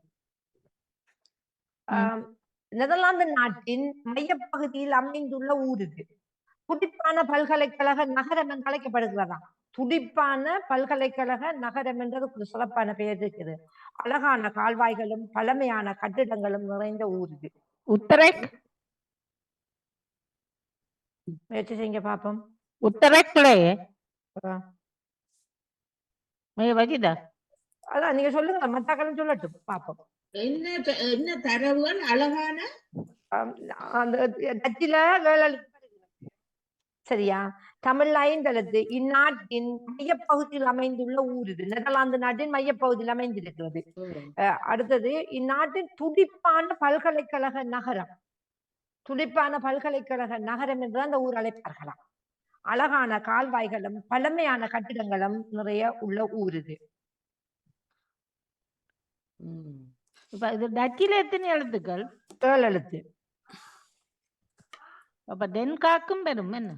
நெதர்லாந்து நாட்டின் மையப்பகுதியில் அமைந்துள்ள ஊர் இது. துடிப்பான பல்கலைக்கழக நகரம் என்று அழைக்கப்படுகிறதா? துடிப்பான பல்கலைக்கழக நகரம் என்றது ஒரு சிறப்பான பெயர் இருக்குது. அழகான கால்வாய்களும் பழமையான கட்டிடங்களும் நிறைந்த ஊர் இது. உத்தரேக். முயற்சி செய்யுங்க பாப்போம். உத்தரேக்லே அதான் நீங்க சொல்லுங்க, மத்தாக்களும் சொல்லட்டும் பாப்போம். என்ன தரவுகள்? அழகான அந்த டச்சில 7 எழுத்து. சரியா? தமிழ்ல 5 எழுத்து. இந்நாட்டின் மையப்பகுதியில் அமைந்துள்ள ஊர் இது. நெதர்லாந்து நாட்டின் மையப்பகுதியில் அமைந்திருக்கிறது. அடுத்தது இந்நாட்டின் துடிப்பான பல்கலைக்கழக நகரம். துடிப்பான பல்கலைக்கழக நகரம் என்று அந்த ஊர் அழைப்பார்களாம். அழகான கால்வாய்களும் பழமையான கட்டிடங்களும் நிறைய உள்ள ஊர் இது. இது டச்சில எத்தனை எழுத்துக்கள்? 7 எழுத்து. அப்ப டென்காக்கும் பெரும் என்ன?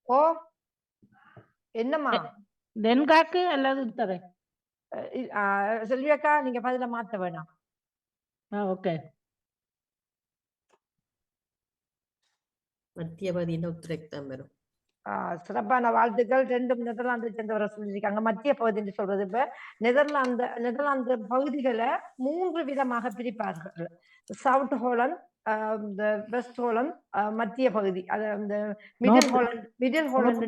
ஓ என்னம்மா? டென்காக்கு அல்லது உத்தரை? செல்வியக்கா, நீங்க பதில மாத்த வேணாம். ஓகே. மத்திய பகுதியில் உத்தரேக் தான் வரும். சிறப்பான வாழ்த்துக்கள். 2 நெதர்லாந்தை சேர்ந்தவரை சொல்லியிருக்காங்க. மத்திய பகுதி சொல்றது. இப்ப நெதர்லாந்து பகுதிகளை 3 விதமாக பிரிப்பார்கள். சவுத் ஹோலந்து, இந்த வெஸ்ட் ஹோலண்ட் மத்திய பகுதி இந்த மிடில் ஹோலண்ட்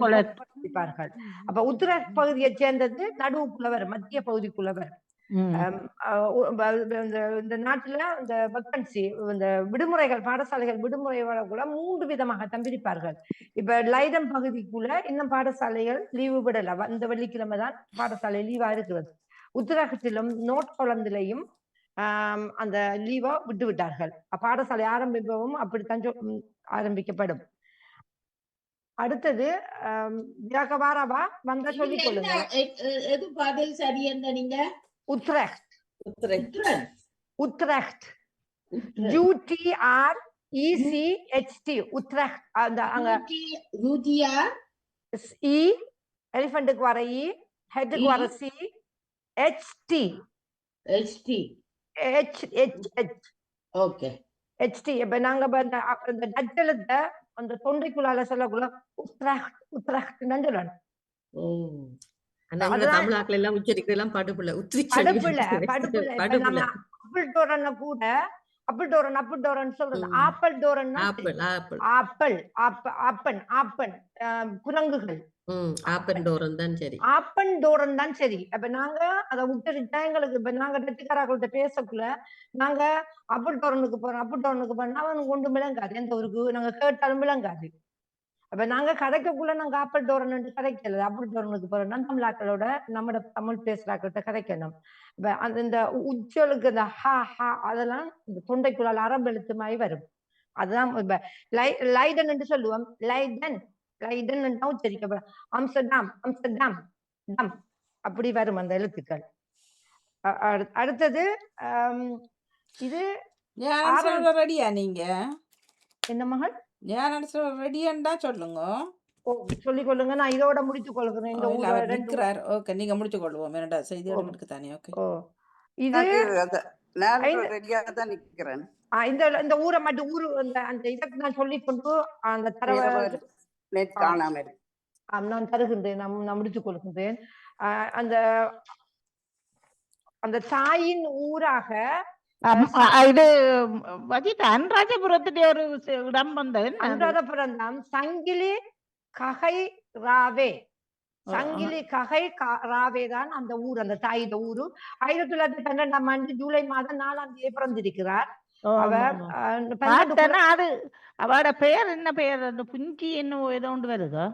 இருப்பார்கள். அப்ப உத்தரக் பகுதியை சேர்ந்தது நடுவுக்குள்ள வரும், மத்திய பகுதிக்குள்ள வரும். இந்த நாட்டுல இந்த வேக்கன்சி இந்த விடுமுறைகள் பாடசாலைகள் விடுமுறைகளுக்குள்ள 3 விதமாகத்தான் பிரிப்பார்கள். இப்ப லைடன் பகுதிக்குள்ள இன்னும் பாடசாலைகள் லீவு விடல, இந்த வெள்ளிக்கிழமை தான் பாடசாலை லீவா இருக்கிறது. உத்தரகத்திலும் நோர்த் ஹோலந்திலையும் அந்த லீவா விட்டு விட்டார்கள். பாடசாலை ஆரம்பிக்கவும் அப்படித்தான் ஆரம்பிக்கப்படும். அடுத்தது வாரவா வந்தா சொல்லிக் கொள்ளுங்க. எது பதில் சரி என்ன நீங்க? உத்ரெக்ட். UTRECHT உத்ரெக்ட். அந்த அங்க எலிஃபண்ட்டுக்கு வர இ, ஹெட்டுக்கு வர சி, HT. ஓகே. HT. இப்ப நாங்க அந்த டச் எழுத்த அந்த தொண்டைக்குள்ளால சொல்லக்குள்ள உத்ரெக்ட்னு சொல்லணும். தமிழாக்கள் எல்லாம் உச்சரிக்கலாம் படுப்புல கூட அப்பிள் டோரன் சொல்றது. ஆப்பிள் டோரன் ஆப்பன் குரங்குகள் ஆப்பன் டோரன் தான் சரி. அப்ப நாங்க அதை விட்டுட்டா எங்களுக்கு இப்ப நாங்க டச்சுக்காரர்கள்ட்ட பேசக்குள்ள நாங்க அப்பிள் டோரனுக்கு போறோம் அவனுக்கு ஒன்றும் விளங்காது, எந்த ஊருக்கு நாங்க கேட்டாலும் விளங்காது. அப்ப நாங்க கதைக்கக்குள்ள நாங்க ஆப்பிள் டோரன் கதைக்கல, ஆப்பிள் டோரனுக்கு போறோம்னா தமிழாக்களோட நம்ம தமிழ் பேசுறாக்கிட்ட கதைக்கணும். இந்த உச்சலுக்கு இந்த அதெல்லாம் இந்த தொண்டைக்குள்ளால் அரபு எழுத்துமாய் வரும். அதுதான் இப்ப லைடன் என்று சொல்லுவோம். லைடன் உச்சரிக்கப்படும். அம்ஸ்டர்டாம் அப்படி வரும் அந்த எழுத்துக்கள். அடுத்தது இது ரெடியா? நீங்க என்ன மகள் ரெடியாண்டா சொல்லுங்க. சொல்லிக் கொள்ளுங்க, நான் இதோட முடித்துக் கொள்கிறேன். ஓகே, நீங்க முடிச்சு கொள்வோம். வேண்டாம் செய்தியோட இருக்கு தானே. ஓகே, இது நிக்கிறேன். இந்த ஊரை மட்டும் அந்த இதற்கு நான் சொல்லிக் கொண்டு அந்த தரவை நான் தருகின்றேன், நான் முடித்துக் கொள்கின்றேன். அந்த தாயின் ஊராக இது அனுராதபுரத்துடைய ஒரு இடம் வந்தது. அனுராதபுரம் தான் சங்கிலி ககை ராவே. சங்கிலி ககை ராவே தான் அந்த ஊர், அந்த தாயிட ஊரு. 1912ஆம் ஆண்டு ஜூலை மாதம் 4ஆம் தேதி பிறந்திருக்கிறார். அது அவட பெயர் என்ன பெயர்? அந்த புஞ்சி என்ன ஏதோ ஒன்று வருதா?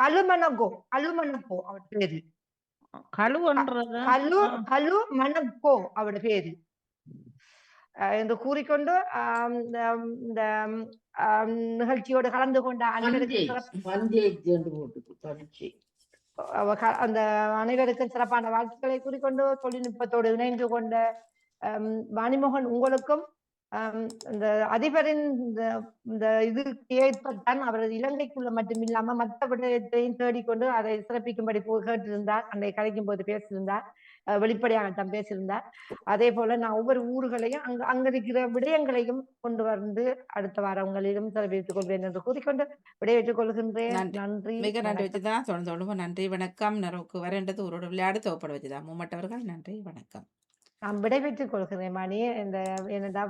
கழுமனகோ அவட பேரு. கழுமனகோ அவட பேரு என்று கூறிக்கொண்டு இந்த நிகழ்ச்சியோடு கலந்து கொண்ட அந்த அனைவருக்கும் சிறப்பான வாழ்த்துக்களை கூறிக்கொண்டு தொழில்நுட்பத்தோடு இணைந்து கொண்ட வாணிமோகன் உங்களுக்கும் இந்த அதிபரின் இந்த இதுக்கு ஏற்பத்தான் அவரது இலங்கைக்குள்ள மட்டுமில்லாம மற்ற விடயத்தையும் தேடிக்கொண்டு அதை சிறப்பிக்கும்படி கேட்டிருந்தார். அன்றைய கதைக்கும் போது பேசியிருந்தார், வெளிப்படையாகத்தான் பேசியிருந்தார். அதே போல நான் ஒவ்வொரு ஊர்களையும் அங்க இருக்கிற விடயங்களையும் கொண்டு வந்து அடுத்த வாரங்களிலும் சிறப்பித்துக் கொள்வேன் என்று கூறிக்கொண்டு விடைபெற்றுக் கொள்கின்றேன். நன்றி. மிக நன்றி வச்சுதான் சொல்லுவோம். நன்றி, வணக்கம். நரவுக்கு வரேன்றது ஊரோட விளையாடு தோப்பட வச்சுதான் மூமட்டவர்கள். நன்றி, வணக்கம். நான் விடைபெற்றுக் கொள்கிறேன் மணி. இந்த என்னடா